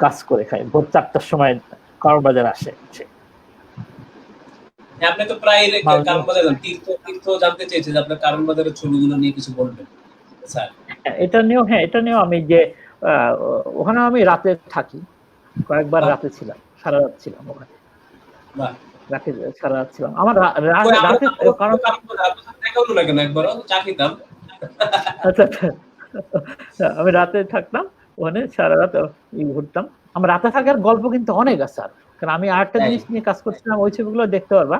কাজ করে খায়, ভোর 4টার সময় কারণ বাজার আসে সে। আপনি তো প্রায় কারণ বাজার তীর্থ জানতে চেয়েছেন, আপনার কারণ বাজারের ছবিগুলো নিয়ে কিছু বলবেন স্যার? এটা নিয়েও আমি যে ওখানে আমি রাতে থাকি, কয়েকবার রাতে ছিলাম, সারা রাত ছিলাম ওখানে, রাতে সারা রাত ছিলাম। আমার রাতে কারণ আচ্ছা আমি রাতে থাকতাম ওখানে, সারা রাত ঘুরতাম। আমার রাতে থাকার গল্প কিন্তু অনেক আছে, আর কারণ আমি আরেকটা জিনিস নিয়ে কাজ করছিলাম, ওই ছবিগুলো দেখতে পারবা,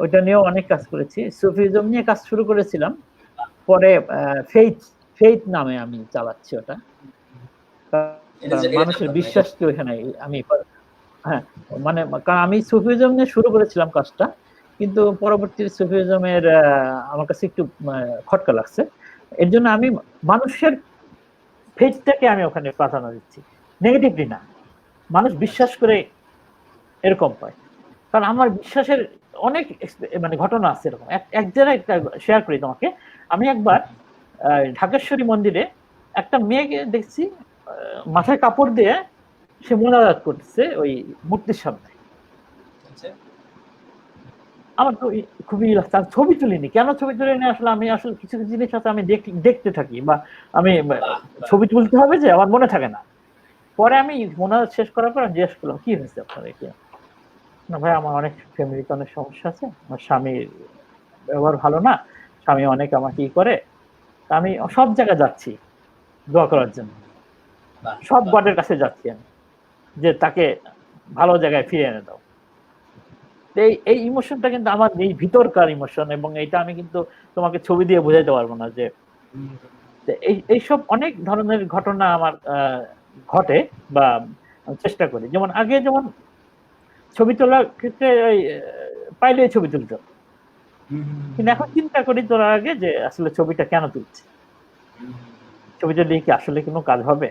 ওইটা নিয়েও অনেক কাজ করেছি। সুফিজম নিয়ে কাজ শুরু করেছিলাম, পরে ফেইথ নামে আমি চালাচ্ছি ওটা। মানুষের বিশ্বাস কি ওইখানে আমি, হ্যাঁ মানে কারণ আমি সুফিজম নিয়ে শুরু করেছিলাম কাজটা, কিন্তু পরবর্তী সুফিজমের আমার কাছে একটু খটকা লাগছে, এর জন্য আমি মানুষের ফেজটাকে আমি ওখানে প্রাধান্য দিচ্ছি, নেগেটিভলি না। মানুষ বিশ্বাস করে এরকম পায়, কারণ আমার বিশ্বাসের অনেক মানে ঘটনা আছে এরকম। এক জায়গায় শেয়ার করি তোমাকে, আমি একবার ঢাকেশ্বরী মন্দিরে একটা মেয়েকে দেখছি মাথায় কাপড় দিয়ে সে মোনাজাত করতেছে ওই মূর্তির সামনে। আমার তো খুবই ছবি তুলিনি, কেন ছবি তুলিনি আসলে আমি আসলে কিছু কিছু জিনিস আছে আমি দেখতে থাকি, বা আমি ছবি তুলতে হবে যে আমার মনে থাকে না। পরে আমি মোনাজাত শেষ করার পর জিজ্ঞেস করলাম কি হয়েছে আপনার, কি না ভাই আমার অনেক ফ্যামিলিতে অনেক সমস্যা আছে, আমার স্বামীর ব্যবহার ভালো না, স্বামী অনেক আমাকে ই করে, আমি সব জায়গায় যাচ্ছি দোয়া করার জন্য, সব গডের কাছে যাচ্ছি আমি যে তাকে ভালো জায়গায় ফিরে এনে দাও। এই ইমোশনটা কিন্তু আমার এই ভিতরকার ইমোশন, এবং এটা আমি কিন্তু তোমাকে ছবি দিয়ে বোঝাইতে পারবো না যে এইসব অনেক ধরনের ঘটনা আমার ঘটে বা চেষ্টা করি। যেমন আগে যেমন ছবি তোলার ক্ষেত্রে পাইলে ছবি তুলতে, কিন্তু এখন চিন্তা করি তোলার আগে যে আসলে ছবিটা কেন তুলছি, ছবিটা দিয়ে কি আসলে কোনো কাজ হবে।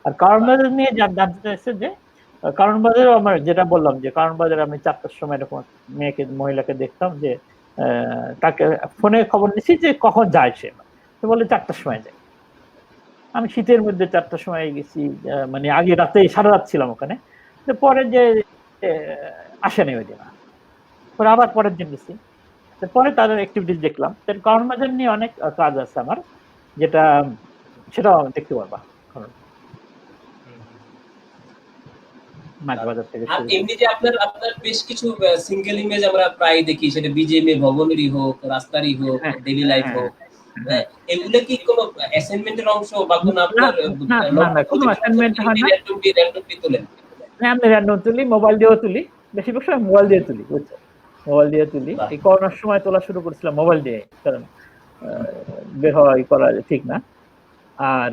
আর কারণ বাজার নিয়ে জানতে চাইছে যে কারণ বাজারে আমার যেটা বললাম যে কারণ বাজারে আমি 4টার সময় এরকম মহিলাকে দেখতাম যে তাকে ফোনে খবর নিচ্ছি যে কখন যায় সে, তো বলে 4টার সময় যায়। আমি শীতের মধ্যে 4টার সময় গেছি, মানে আগে রাতে সারা রাত ছিলাম ওখানে, পরে যে আসেনি ওই দিন, পরে আবার পরের দিন গেছি, পরে তাদের অ্যাক্টিভিটিস দেখলাম। কারণ বাজার নিয়ে অনেক কাজ আছে আমার, যেটা সেটাও দেখতে পারবা। আর এমনি যে আপনার বেশ কিছু সিঙ্গেল ইমেজ আমরা প্রায় দেখি, সেটা বিজেএমএ ভবনেরই হোক, রাস্তারই হোক, ডেইলি লাইফ হোক, এগুলো কি কোনো অ্যাসাইনমেন্টের অংশ বা কোনো আপনার না কোনো অ্যাসাইনমেন্ট হয় না, র্যান্ডমলি তোলেন? আমি র্যান্ডম তুলি, মোবাইল দিয়েও তুলি, বেশিরভাগ সময় মোবাইল দিয়ে তুলি, বুঝছো, মোবাইল দিয়ে তুলি। এই করোনার সময় তোলা শুরু করেছিলাম মোবাইল দিয়ে, কারণ বের হওয়া করা ঠিক না। আর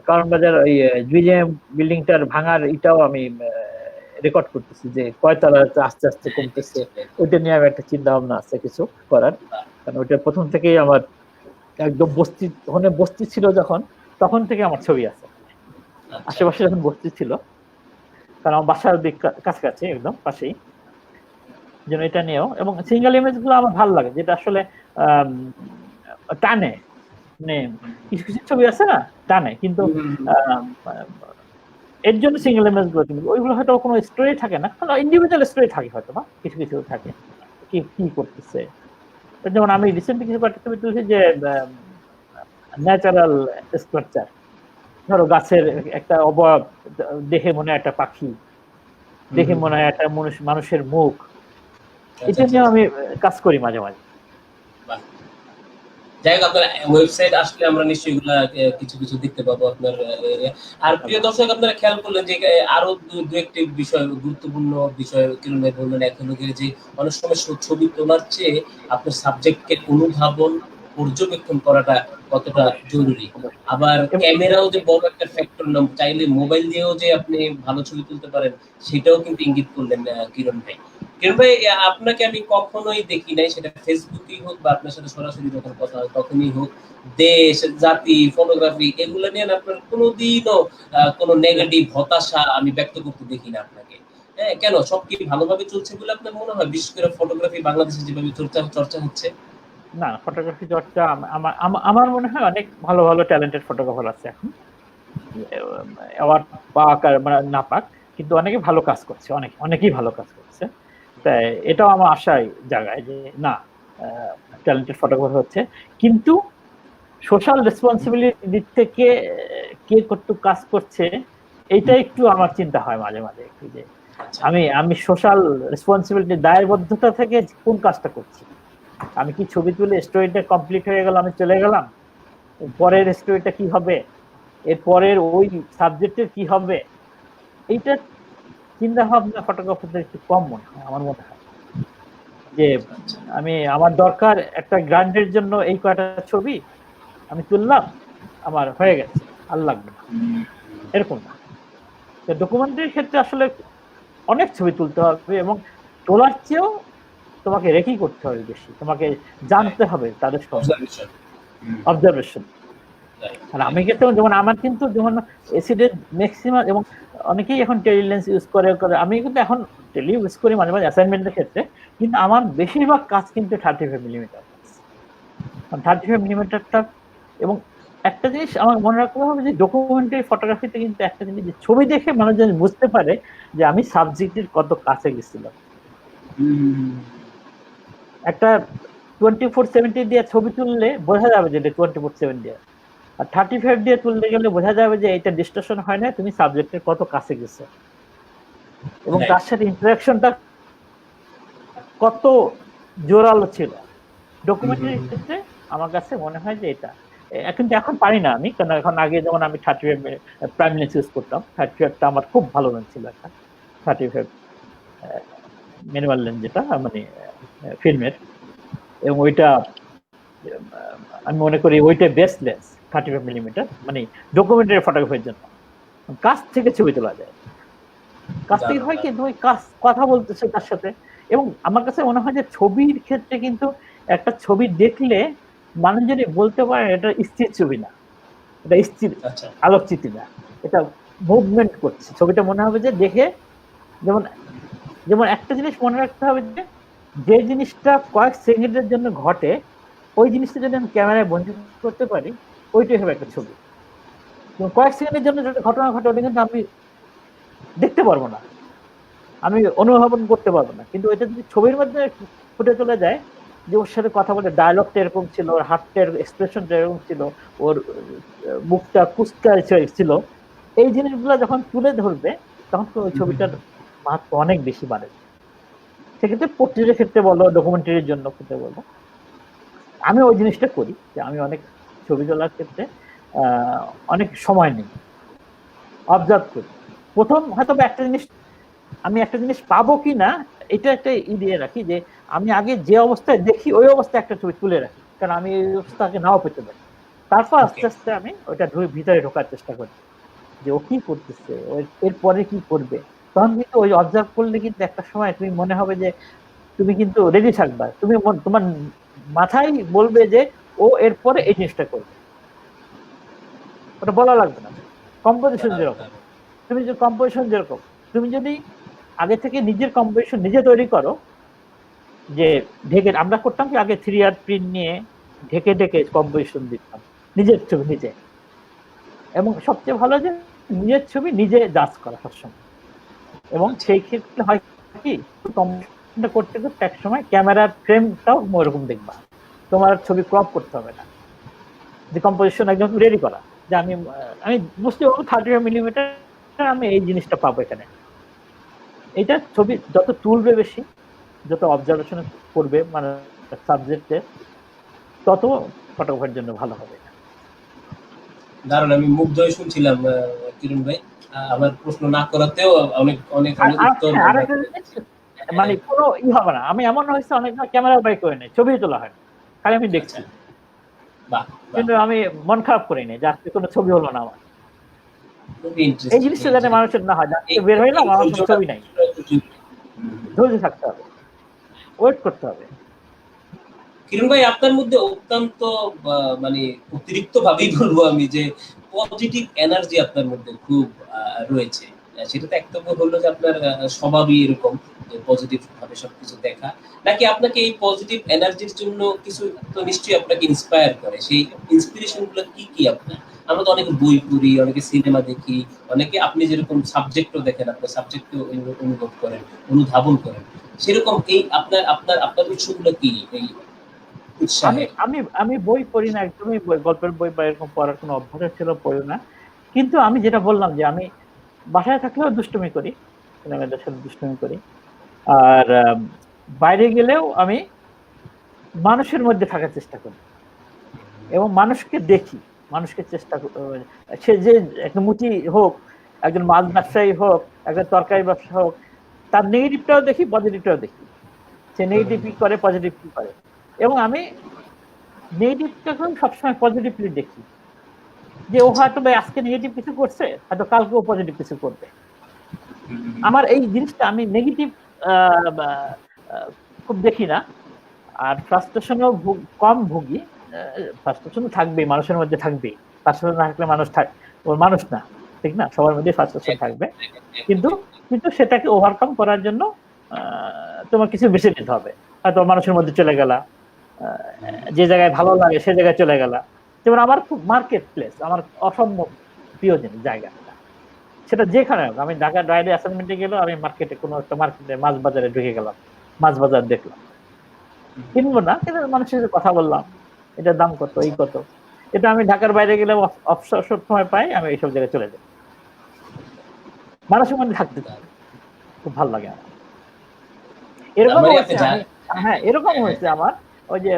কারণ বাজার ওই বিজেএম বিল্ডিংটার ভাঙার এটাও আমি রেকর্ড করতেছি যে কয়তলা আস্তে আস্তে কমতেছে, ওইটা নিয়ে আমার একটা চিন্তা ভাবনা আছে কিছু করার। কারণ ওইটা প্রথম থেকেই আমার একদম বস্তি, ওখানে বস্তি ছিল যখন, তখন থেকে আমার ছবি আছে। আশেপাশে যখন বস্তি ছিল, কারণ আমার বাসার দিক কাছাকাছি একদম পাশেই, যেন এটা নিয়েও। এবং সিঙ্গেল ইমেজ গুলো আমার ভালো লাগে, যেটা আসলে টানে, মানে কিছু কিছু ছবি আছে না টানে, কিন্তু এর জন্য সিঙ্গেল ইমেজ গুলো কিন্তু ওইগুলো হয়তো কোনো স্টোরি থাকে না, কারণ ইন্ডিভিজুয়াল স্টোরি থাকে হয়তো বা কিছু কিছু থাকে কি কি করতেছে। যেমন আমি রিসেন্টলি কিছু একটা ছবি তুলছি যে ন্যাচারাল স্ট্রাকচার, ধরো গাছের একটা অবয়ব দেখে মনে হয় একটা পাখি, দেখে মনে হয় একটা মানুষের মুখ, এটা নিয়ে আমি কাজ করি মাঝে মাঝে। যাই হোক, আপনার ওয়েবসাইট আসলে আমরা নিশ্চয়ই এগুলা কিছু কিছু দেখতে পাবো আপনার। আর প্রিয় দর্শক, আপনারা খেয়াল করলেন যে আরো দু একটি বিষয়, গুরুত্বপূর্ণ বিষয় কিরণ ভাই বললেন। এক হলো যে অনেক সময় ছবি তোলার চেয়ে আপনার সাবজেক্টকে অনুধাবন, পর্যবেক্ষণ করাটা কতটা জরুরি। আবার ক্যামেরাও যে বড় একটা ফ্যাক্টর না, চাইলে মোবাইল দিয়েও যে আপনি ভালো ছবি তুলতে পারেন সেটাও কিন্তু ইঙ্গিত করলেন কিরণ ভাই। কিরণ ভাই, আপনাকে আমি কখনোই দেখি নাই, সেটা ফেসবুকেই হোক বা আপনার সাথে সরাসরি যখন কথা হয় তখনই হোক, দেশ, জাতি, ফটোগ্রাফি এগুলো নিয়ে আপনার কোনোদিনও কোনো নেগেটিভ হতাশা আমি ব্যক্ত করতে দেখি না আপনাকে। হ্যাঁ, কেন? সব কি ভালোভাবে চলছে বলে আপনার মনে হয়? বিশেষ করে ফটোগ্রাফি বাংলাদেশে যেভাবে চর্চা হচ্ছে। না, ফটোগ্রাফি চর্চা আমার মনে হয় অনেক ভালো ভালো ট্যালেন্টেড ফটোগ্রাফার আছে এখন, অ্যাওয়ার্ড পাক আর না পাক, কিন্তু অনেকে ভালো কাজ করছে, অনেকেই ভালো কাজ করছে। তাই এটাও আমার আশায় জায়গায় যে না, ট্যালেন্টেড ফটোগ্রাফার হচ্ছে, কিন্তু সোশ্যাল রেসপন্সিবিলিটি দিক থেকে কে কতটুকু কাজ করছে এইটা একটু আমার চিন্তা হয় মাঝে মাঝে একটু, যে আমি সোশ্যাল রেসপন্সিবিলিটি দায়বদ্ধতা থেকে কোন কাজটা করছি। আমি কি ছবি তুলে স্টোরিটা কমপ্লিট হয়ে গেল, আমি চলে গেলাম, পরের স্টোরিটা কি হবে, এর পরের ওই সাবজেক্টের কি হবে, এইটা চিন্তা ভাবনা ফটোগ্রাফারদের একটু কম মনে হয় আমার মনে হয়। যে আমার দরকার একটা গ্রান্ডের জন্য এই কয়টা ছবি আমি তুললাম, আমার হয়ে গেছে, আর লাগবে না, এরকম না। ডকুমেন্টারির ক্ষেত্রে আসলে অনেক ছবি তুলতে হবে, এবং তোলার চেয়েও তোমাকে রেকি করতে হবে বেশি, তোমাকে জানতে হবে তাদের অবজারভেশন। আর আমি কিন্তু যেমন আমার কিন্তু যেমন এসিডের ম্যাক্সিমাম, এবং অনেকেই এখন টেলিলেন্স ইউজ করে, আমি কিন্তু এখন টেলি ইউজ করি মাঝে মাঝে অ্যাসাইনমেন্টের ক্ষেত্রে, কিন্তু আমার বেশিরভাগ কাজ কিন্তু 35 মিলিমিটার, 35 মিলিমিটারটা। এবং একটা জিনিস আমার মনে রাখতে হবে যে ডকুমেন্টারি ফটোগ্রাফিতে কিন্তু একটা জিনিস, যে ছবি দেখে মানুষজন বুঝতে পারে যে আমি সাবজেক্টের কত কাছে গেছিলাম। একটা 24-70 দিয়ে ছবি তুললে বোঝা যাবে যে এটা 24-7 দিয়ে, আর 35 দিয়ে তুলতে গেলে বোঝা যাবে যে এটা ডিস্টরশন হয় না, তুমি সাবজেক্টের কত কাছে গেছো এবং তার সাথে ইন্টারাকশনটা কত জোরালো ছিল। ডকুমেন্টারির ক্ষেত্রে আমার কাছে মনে হয় যে এটা, কিন্তু এখন পারি না আমি, কারণ এখন আগে যেমন আমি 35 প্রাইম লেন্স ইউজ করতাম, 35টা আমার খুব ভালো লেন্স ছিল, একটা 35 মিনিমাল লেন্স, যেটা মানে ফিল্মের, এবং ওইটা আমি মনে করি ওইটা বেস্ট লেন্স। 35mm, মানে ডকুমেন্টারি ফটোগ্রাফির জন্য কাছ থেকে ছবি তোলা যায়। কাছ থেকে হয় কি তুমি কথা বলতেছো তার সাথে। এবং আমার কাছে মনে হয় যে ছবির ক্ষেত্রে কিন্তু একটা ছবি দেখলে মানুষ যদি বলতে পারে এটা স্থির ছবি না, এটা স্থির আলোকচিত্র না, এটা মুভমেন্ট করছে ছবিটা, মনে হবে যে দেখে। যেমন যেমন একটা জিনিস মনে রাখতে হবে যে জিনিসটা কয়েক সেকেন্ডের জন্য ঘটে, ওই জিনিসটা যদি আমি ক্যামেরায় বন্দি করতে পারি, ওইটাই হবে একটা ছবি। কয়েক সেকেন্ডের জন্য যেটা ঘটনা ঘটে ওটা কিন্তু আমি দেখতে পারবো না, আমি অনুধাবন করতে পারবো না। কিন্তু এটা যদি ছবির মধ্যে ফুটে চলে যায়, যে ওর সাথে কথা বলে ডায়লগটা এরকম ছিল, ওর হাতের এক্সপ্রেশনটা এরকম ছিল, ওর মুখটা কুচকা ছিল, এই জিনিসগুলো যখন তুলে ধরবে তখন ওই ছবিটার মাত্র অনেক বেশি বাড়ে। সেক্ষেত্রে পোর্ট্রেটের ক্ষেত্রে বলো, ডকুমেন্টারির জন্য ক্ষেত্রে বলো, আমি ওই জিনিসটা করি যে আমি অনেক ছবি তোলার ক্ষেত্রে অনেক সময় নিই, অবজার্ভ করি। প্রথম হয়তো একটা জিনিস পাবো কি না এটা একটা দিয়ে রাখি, যে আমি আগে যে অবস্থায় দেখি ওই অবস্থায় একটা ছবি তুলে রাখি, কারণ আমি এই অবস্থাকে নাও পেতে পারি। তারপর আস্তে আস্তে আমি ওইটা ভিতরে ঢোকার চেষ্টা করি যে ও কি করতেছে, এরপরে কি করবে। তখন কিন্তু ওই অবজার্ভ করলে কিন্তু একটা সময় তুমি মনে হবে যে তুমি কিন্তু রেডি থাকবা, তুমি তোমার মাথায় বলবে যে ও এরপরে এই জিনিসটা করবে, ওটা বলা লাগবে না। কম্পোজিশন যেরকম, তুমি যদি আগে থেকে নিজের কম্পোজিশন নিজে তৈরি করো, যে ঢেকে, আমরা করতাম কি আগে 3R প্রিন্ট নিয়ে ঢেকে ঢেকে কম্পোজিশন দিতাম নিজের ছবি নিজে। এবং সবচেয়ে ভালো যে নিজের ছবি নিজে জাজ করা সবসময়। এবং সেই ক্ষেত্রে হয় কি, কম্পোজিশনটা করতে করতে এক সময় ক্যামেরার ফ্রেমটাও ওরকম দেখবা, তোমার ছবি ক্রপ করতে হবে না, যে কম্পোজিশন একদম রেডি করা, যে আমি বুঝতে পারবো 35mm আমি এই জিনিসটা পাবো এখানে। এইটা ছবি যত তুলবে বেশি, যত অবজারভেশন করবে মানে সাবজেক্টে, তত ফটোগ্রাফারের জন্য ভালো হবে। দারুণ, আমি মুগ্ধ হয়ে শুনছিলাম কিরণ ভাই। আমার প্রশ্ন না করাতেও অনেক অনেক উত্তর, মানে কোনো হবে না। আমি এমন হয়েছে অনেক ক্যামেরা বাই করে নেই, ছবি তোলা হয়, খালি আমি দেখছি, কিন্তু আমি মন খারাপ করিনি যে আজকে কোনো ছবি হলো না আমার। এই জিনিসটা যাতে মানুষের না হয়, বের হইলাম আমার ছবি নাই, ধৈর্য থাকতে হবে, ওয়েট করতে হবে। কিরণ ভাই, আপনার মধ্যে অত্যন্ত মানে অতিরিক্ত ভাবেই বলবো আমি যে পজিটিভ এনার্জি আপনার মধ্যে খুব রয়েছে। সেটা তো একদম হলো যে আপনার স্বভাবই এরকম, যে পজিটিভ ভাবে সবকিছু দেখা, নাকি আপনাকে এই পজিটিভ এনার্জির জন্য কিছু তো নিশ্চয়ই আপনাকে ইন্সপায়ার করে? সেই ইন্সপিরেশন গুলো কি কি আপনার? আমরা তো অনেকে বই পড়ি, অনেকে সিনেমা দেখি, অনেকে আপনি যেরকম সাবজেক্টও দেখেন, আপনার সাবজেক্টও অনুভব করেন, অনুধাবন করেন, সেরকম এই আপনার আপনার আপনার উৎসগুলো কি? এই আমি বই পড়ি না, একদমই গল্পের বই বা এরকম পড়ার কোনো অভ্যাস ছিল, পড়ি না। কিন্তু আমি যেটা বললাম যে আমি বাসায় থাকলেও দুষ্টুমি করি, ছেলেমেয়েদের সাথে দুষ্টুমি করি, আর বাইরে গেলেও আমি মানুষের মধ্যে থাকার চেষ্টা করি এবং মানুষকে দেখি, মানুষকে চেষ্টা, সে যে একটা মুচি হোক, একজন মাছ ব্যবসায়ী হোক, একজন তরকারি ব্যবসা হোক, তার নেগেটিভটাও দেখি, পজিটিভটাও দেখি, সে নেগেটিভ কি করে, পজিটিভ কি করে। এবং আমি নেগেটিভটাকে সবসময় পজিটিভলি দেখি, যে ও হয়তো আজকে নেগেটিভ কিছু করছে, হয়তো কালকে ও পজিটিভ কিছু করবে। আমার এই জিনিসটা, আমি নেগেটিভ খুব দেখি না। আর ফ্রাস্ট্রেশনও কম ভুগি, ফ্রাস্ট্রেশন থাকবেই, মানুষের মধ্যে থাকবেই, ফ্রাস্ট্রেশন না থাকলে মানুষ না, ঠিক না? সবার মধ্যে ফ্রাস্ট্রেশন থাকবে, কিন্তু সেটাকে ওভারকাম করার জন্য তোমার কিছু বেছে নিতে হবে। হয়তো মানুষের মধ্যে চলে গেলা, যে জায়গায় ভালো লাগে সে জায়গায় চলে গেলা। যেমন আমার খুব মার্কেট প্লেস, আমার অসম্ভব প্রিয় জায়গা, সেটা যেখানে হোক। আমি ঢাকা বাইরে অ্যাসাইনমেন্টে গেলেও আমি মার্কেটে, কোনো একটা মার্কেটে, মাছ বাজারে ঢুকে গেলাম, মাছ বাজার দেখলাম, কিনবো না কিন্তু মানুষের সাথে কথা বললাম, এটার দাম কত, এই কত। এটা আমি ঢাকার বাইরে গেলে অবসর সময় পাই, আমি এইসব জায়গায় চলে যাই, মানুষের মধ্যে থাকতে চাই, খুব ভালো লাগে আমার। এরকম হয়েছে, হ্যাঁ এরকম হয়েছে আমার, ওই যে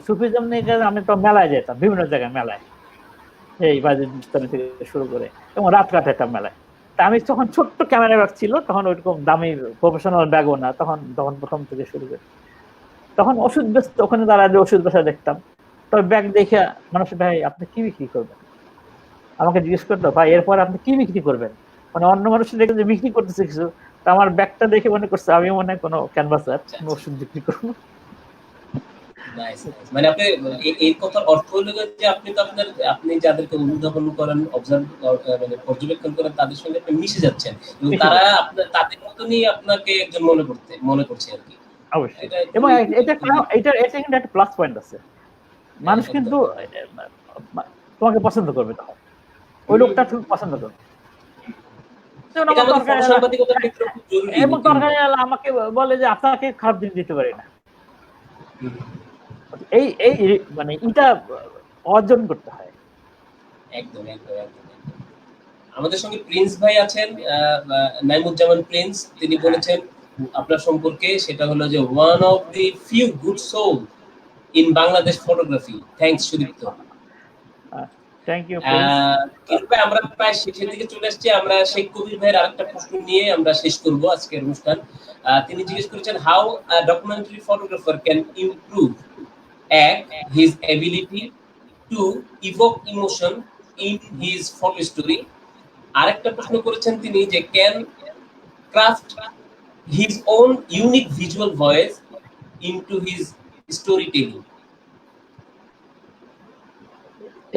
সুফিজম নিয়ে আমি তো মেলায় যেতাম, বিভিন্ন জায়গায় মেলায়, এই বাজেস্তানি থেকে শুরু করে, এবং রাত কাটাতাম মেলায়। তা আমি তখন ছোট্ট ক্যামেরা ব্যাগ ছিল, তখন ওইরকম দামি প্রফেশনাল ব্যাগও না, তখন প্রথম থেকে শুরু করে, তখন ওষুধ বেচতে ওখানে দাঁড়ালে ওষুধ বেচা দেখতাম, তবে ব্যাগ দেখে মানুষ, ভাই আপনি কি বিক্রি করবেন, আমাকে জিজ্ঞেস করতো, ভাই এরপর আপনি কি বিক্রি করবেন, মানে অন্য মানুষের দেখে যে বিক্রি করতেছে কিছু, তা আমার ব্যাগটা দেখে মনে করছে আমি মনে কোনো ক্যানভাসার, কোনো ওষুধ বিক্রি করবো। মানে আপনি এই কথার অর্থ হলো যে আপনি তো আপনি যাদেরকে অনুধাবন করেন, অবজার্ভ মানে পর্যবেক্ষণ করেন, তাদের সঙ্গে আপনি মিশে যাচ্ছেন এবং তারা তাদের মতনই আপনাকে একজন মনে করছে আর কি। অবশ্যই। এবং এটা কিন্তু একটা প্লাস পয়েন্ট আছে, মানুষ কিন্তু তোমাকে পছন্দ করবে, তখন ওই লোকটা তুমি পছন্দ করবে। এবং তরকারি আমাকে বলে যে আপনাকে খারাপ জিনিস দিতে পারি না, এই এই মানে এটা অর্জন করতে হয়। একদম একদম একদম। আমাদের সঙ্গে প্রিন্স ভাই আছেন, নাইমুজ্জামান প্রিন্স, তিনি বলেছেন আপনার সম্পর্কে, সেটা হলো যে one of the few good soul in Bangladesh photography. Thanks Sudipto. Thank you. আমরা প্রায় শেষের দিকে চলে আসছি। আমরা শেখ কবির ভাইয়ের আরেকটা প্রশ্ন নিয়ে আমরা শেষ করব আজকের অনুষ্ঠান। তিনি জিজ্ঞেস করেছেন how a documentary photographer can improve his ability to evoke emotion in his photo story. আরেকটা প্রশ্ন করেছেন তিনি যে can craft his own unique visual voice into his storytelling.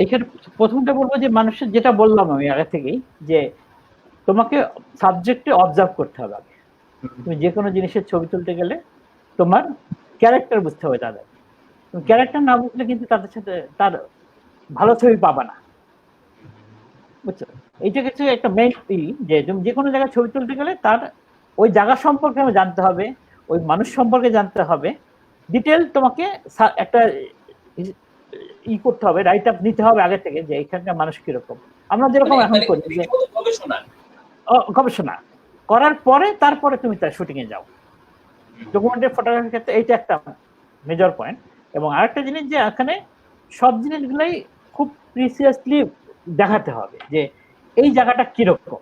এইখানে প্রথমটা বলবো যে মানুষের, যেটা বললাম আমি আগে থেকেই, যে তোমাকে সাবজেক্টে অবজার্ভ করতে হবে আগে। তুমি যে কোনো জিনিসের ছবি তুলতে গেলে তোমার ক্যারেক্টার বুঝতে হবে তাদের, তুমি ক্যারেক্টার না বুঝলে কিন্তু তাদের সাথে তার ভালো ছবি পাবা না, বুঝছো? এইটা কিছু একটা মেইন যে তুমি যে কোনো জায়গায় ছবি তুলতে গেলে তার ওই জায়গা সম্পর্কে আমি জানতে হবে, ওই মানুষ সম্পর্কে জানতে হবে, ডিটেল তোমাকে একটা করতে হবে, রাইট আপ নিতে হবে আগে থেকে যে এখানকার মানুষ কিরকম। আমরা যেরকম এখন করি যে গবেষণা করার পরে তারপরে তুমি তার শুটিং এ যাও। ডকুমেন্টারি ফটোগ্রাফির ক্ষেত্রে এইটা একটা মেজর পয়েন্ট। এবং আরেকটা জিনিস যে এখানে সব জিনিসগুলাই খুব প্রিসিয়াসলি দেখাতে হবে যে এই জায়গাটা কিরকম,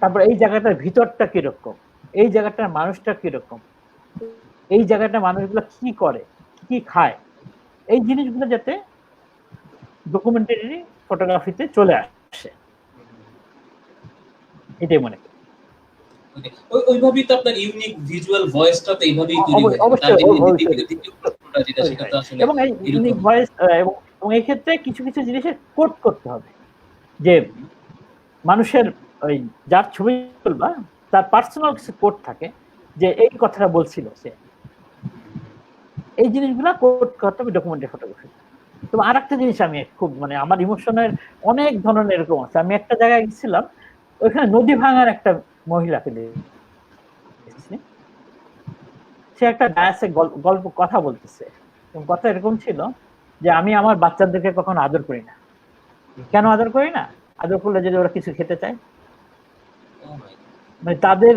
তারপর এই জায়গাটার ভিতরটা কিরকম, এই জায়গাটার মানুষটা কিরকম, এই জায়গাটা মানুষগুলো কি করে, কি খায়, এই জিনিসগুলো যাতে ডকুমেন্টারি ফটোগ্রাফিতে চলে আসে, এটাই মনে করি। ওইভাবেই তো আপনার ইউনিক ভিজুয়াল ভয়েসটা তো এইভাবেই তৈরি হয়। এবং এই ইউনিক ভয়েস এবং এই ক্ষেত্রে কিছু কিছু জিনিসের কোড করতে হবে, যে মানুষের ওই যার ছবি তুলবা তার পার্সোনাল কিছু কোড থাকে, যে এই কথাটা বলছিল সে, এই জিনিসগুলা কোড করতে হবে ডকুমেন্টারি ফটোগ্রাফি। তো আরেকটা জিনিস আমি খুব মানে আমার ইমোশনের অনেক ধরনের এরকম আছে। আমি একটা জায়গায় গেছিলাম, ওইখানে নদী ভাঙার একটা মহিলাকে দেখেছি, সে একটা ডায়াসে গল্প কথা বলতেছে, কথা এরকম ছিল যে আমি আমার বাচ্চাদেরকে কখনো আদর করি না। কেন আদর করি না? আদর করলে যদি ওরা কিছু খেতে চায়, মানে তাদের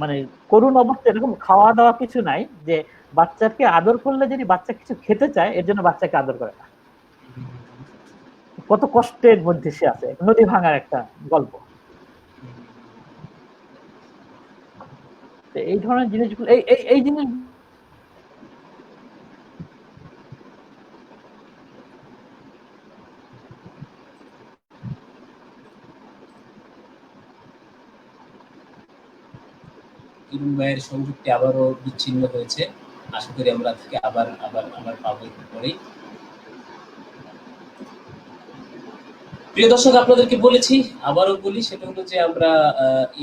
মানে করুণ অবস্থা এরকম, খাওয়া দাওয়া কিছু নাই, যে বাচ্চাকে আদর করলে যদি বাচ্চা কিছু খেতে চায় এর জন্য বাচ্চাকে আদর করে না। কত কষ্টের মধ্যে সে আছে। নদী ভাঙার একটা গল্প। এই ধরনের জিনিসগুলো এই জিনিস কিরণ ভাইয়ের সংযুক্তি আবারও বিচ্ছিন্ন হয়েছে। আশা করি আমরা থেকে আবার পাবো একটু পরেই। প্রিয় দর্শক, আপনাদেরকে বলেছি, আবারও বলি, সেটা হলো যে আমরা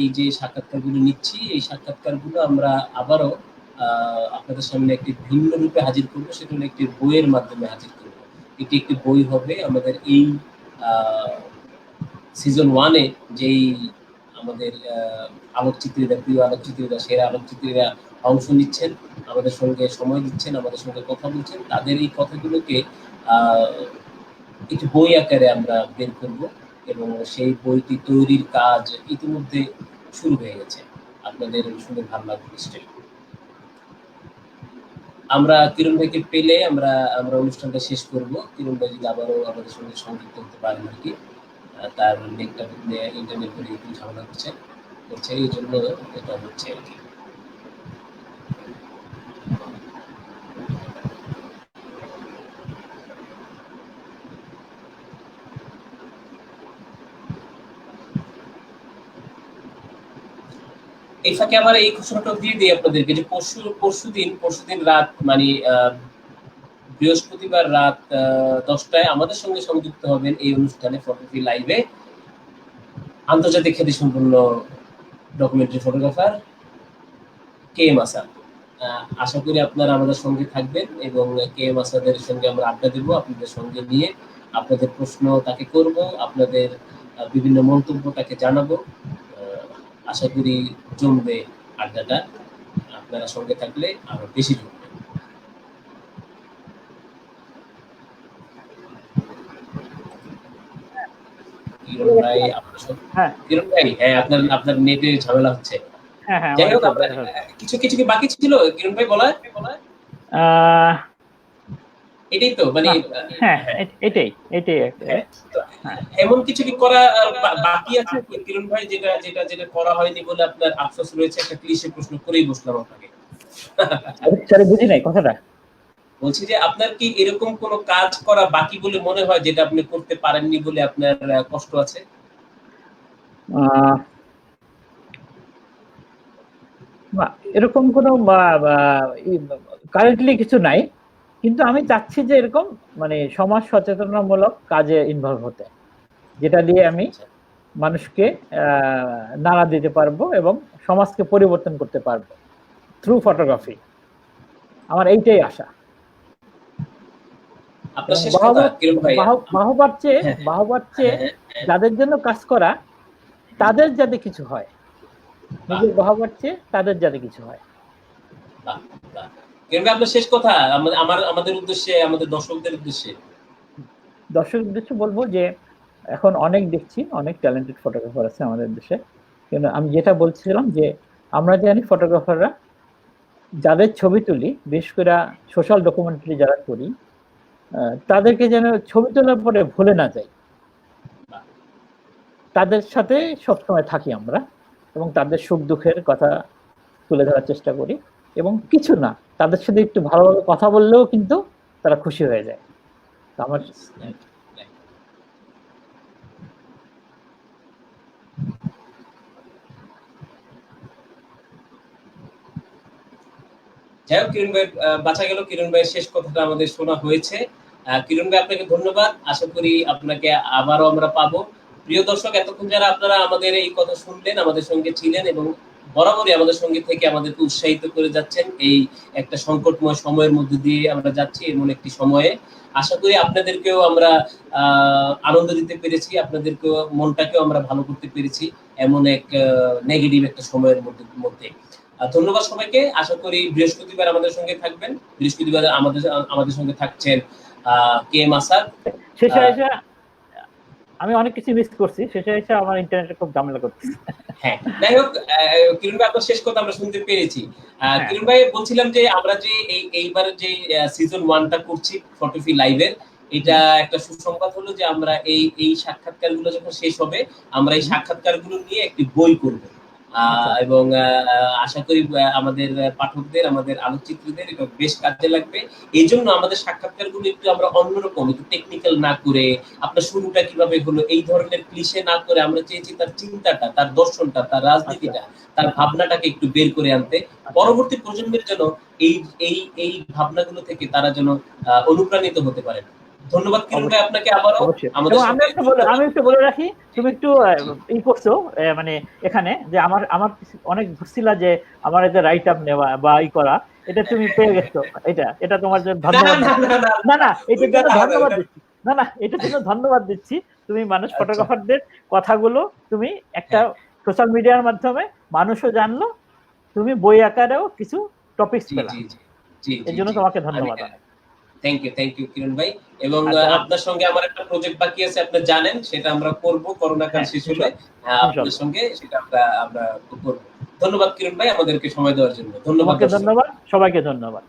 এই যে সাক্ষাৎকারগুলো নিচ্ছি, এই সাক্ষাৎকারগুলো আমরা আবারও আপনাদের সামনে একটি ভিন্ন রূপে হাজির করবো। সেটা হলো একটি বইয়ের মাধ্যমে হাজির করবো। এটি একটি বই হবে আমাদের এই সিজন 1-এ, যেই আমাদের আলোকচিত্রীরা, প্রিয় আলোকচিত্রীরা, সেরা আলোকচিত্রীরা অংশ নিচ্ছেন, আমাদের সঙ্গে সময় দিচ্ছেন, আমাদের সঙ্গে কথা বলছেন, তাদের এই কথাগুলোকে একটি বই আকারে আমরা বের করব এবং সেই বইটি তৈরির কাজ ইতিমধ্যে শুরু হয়ে গেছে। আপনাদের শুনে ভালো লাগবে নিশ্চয়ই। আমরা কিরণ ভাইকে পেলে আমরা অনুষ্ঠানটা শেষ করব। কিরণ ভাই যদি আবারও আমাদের সঙ্গে সংযুক্ত হতে পারেন আর কি, তার লিঙ্কটা ইন্টারনেট করে একটু ঝামেলা করছে, এই জন্য এটা হচ্ছে আর কি। এই ফাঁকে আমার এই ঘোষণাটা দিয়ে দিই আপনাদেরকে যে পরশুদিন রাত মানে বৃহস্পতিবার রাত 10টায় আমাদের সঙ্গে সংযুক্ত হবেন এই অনুষ্ঠানে ফটোগ্রাফি লাইভে আন্তর্জাতিক খ্যাতিসম্পন্ন documentary photographer K M Asad. আশা করি আপনারা আমাদের সঙ্গে থাকবেন এবং কে এম আসাদের সঙ্গে আমরা আড্ডা দেবো, আপনাদের সঙ্গে নিয়ে আপনাদের প্রশ্ন তাকে করব, আপনাদের বিভিন্ন মন্তব্য তাকে জানাবো। আশা করি জমবে আড্ডাটা, আপনারা সঙ্গে থাকলে আরো বেশি জমবে। কিরণ ভাই আপনার নেটে ঝামেলা হচ্ছে। যাই হোক, কিছু কিছু কি বাকি ছিল কিরণ ভাই বলা? এটাই তো মানে এটাই এমন কিছু কি করা বাকি আছে কিরণ ভাই, যেটা যেটা যেটা করা হয়নি বলে আপনার আফসোস রয়েছে? একটা ক্লিশে প্রশ্ন করেই বসলাম আপনাকে। বুঝি নাই কথাটা। বলছি যে আপনার কি এরকম কোনো কাজ করা বাকি বলে মনে হয় যেটা আপনি করতে পারেননি বলে আপনার কষ্ট আছে? এরকম কোনো কারেন্টলি কিছু নাই, কিন্তু আমি চাচ্ছি যে এরকম মানে সমাজ সচেতনতামূলক কাজে ইনভলভ হতে, যেটা দিয়ে আমি মানুষকে নাড়া দিতে পারবো এবং সমাজকে পরিবর্তন করতে পারবো থ্রু ফটোগ্রাফি। আমার এইটাই আশা। বাহবার চেয়ে যাদের জন্য কাজ করা তাদের যাতে কিছু হয়, নিজের বাহবার চেয়ে তাদের যাতে কিছু হয়। আপনার শেষ কথা আমাদের উদ্দেশ্যে, আমাদের দর্শকদের উদ্দেশ্যে বলবো যে এখন অনেক দেখছি, অনেক ট্যালেন্টেড ফটোগ্রাফার আছে আমাদের দেশে, কিন্তু আমি যেটা বলছিলাম যে আমরা জানি ফটোগ্রাফাররা যাদের ছবি তুলি, বিশেষ করে সোশ্যাল ডকুমেন্টারি যারা করি, তাদেরকে যেন ছবি তোলার পরে ভুলে না যাই, তাদের সাথে সবসময় থাকি আমরা এবং তাদের সুখ দুঃখের কথা তুলে ধরার চেষ্টা করি, এবং কিছু না তাদের সাথে একটু ভালোভাবে কথা বললেও কিন্তু তারা খুশি হয়ে যায়। আমার যাই হোক, কিরণ ভাই বাঁচা গেল। কিরণ ভাইয়ের শেষ কথাটা আমাদের শোনা হয়েছে। কিরণ ভাই, আপনাকে ধন্যবাদ। আশা করি আপনাকে আবারও আমরা পাবো। প্রিয় দর্শক, এতক্ষণ যারা আপনারা আমাদের এই কথা শুনলেন, আমাদের সঙ্গে ছিলেন এবং বরাবরই আমাদের সঙ্গে থেকে আমাদেরকে উৎসাহিত করে যাচ্ছেন, এই একটা সংকটময় সময়ের মধ্যে দিয়ে আমরা যাচ্ছি, এমন একটি সময়ে আশা করি আপনাদেরকেও আমরা আনন্দ দিতে পেরেছি, আপনাদেরকেও মনটাকেও আমরা ভালো করতে পেরেছি এমন এক নেগেটিভ একটা সময়ের মধ্যে। ধন্যবাদ সবাইকে। আশা করি বৃহস্পতিবার আমাদের সঙ্গে থাকবেন। বৃহস্পতিবার আমাদের সঙ্গে থাকছেন কে এম আসাদ। আমি অনেক কিছু মিস করছি, শেষে আমার ইন্টারনেটে খুব ঝামেলা করছে। হ্যাঁ, যাই হোক, কিরণ ভাই আপনার শেষ কথা আমরা শুনতে পেরেছি। কিরণ ভাই, বলছিলাম যে আমরা যে এইবার যে সিজন 1টা করছি ফটোগ্রাফি লাইভের, এটা একটা সুসংবাদ হলো যে আমরা এই সাক্ষাৎকারগুলো যখন শেষ হবে, আমরা এই সাক্ষাৎকারগুলো নিয়ে একটি বই করব এবং আশা করি আমাদের পাঠকদের, আমাদের আলোকচিত্রীদের এটা বেশ কাজে লাগবে। এই জন্য আমাদের সাক্ষাৎকারগুলো একটু আমরা অন্যরকম, একটু টেকনিক্যাল না করে, আপনার শুরুটা কিভাবে হলো এই ধরনের ক্লিশে না করে, আমরা চেয়েছি তার চিন্তাটা, তার দর্শনটা, তার রাজনীতিটা, তার ভাবনাটাকে একটু বের করে আনতে, পরবর্তী প্রজন্মের জন্য এই ভাবনাগুলো থেকে তারা যেন অনুপ্রাণিত হতে পারে। ধন্যবাদ কিরণ ভাই আপনাকে আবারও। আমি একটু বলে রাখি, তুমি একটু ই করছো মানে এখানে যে আমার অনেক ঘুরছিল যে আমার এটা রাইট আপ নেওয়া বা ই করা, এটা তুমি পেয়ে গেছো। এটা তোমার জন্য ধন্যবাদ। না এটার জন্য ধন্যবাদ দিচ্ছি। না এটার জন্য ধন্যবাদ দিচ্ছি। তুমি মানুষ ফটোগ্রাফারদের কথাগুলো তুমি একটা সোশ্যাল মিডিয়ার মাধ্যমে মানুষও জানলো, তুমি বই আকারেও কিছু টপিকস পেলা, এর জন্য তোমাকে ধন্যবাদ। থ্যাংক ইউ কিরণ ভাই। এবং আপনার সঙ্গে আমার একটা প্রজেক্ট বাকি আছে, আপনি জানেন, সেটা আমরা করব করোনা কাল শেষ হলে, আপনাদের সঙ্গে সেটা আমরা করব। ধন্যবাদ কিরণ ভাই আমাদেরকে সময় দেওয়ার জন্য। ধন্যবাদ, সবাইকে ধন্যবাদ।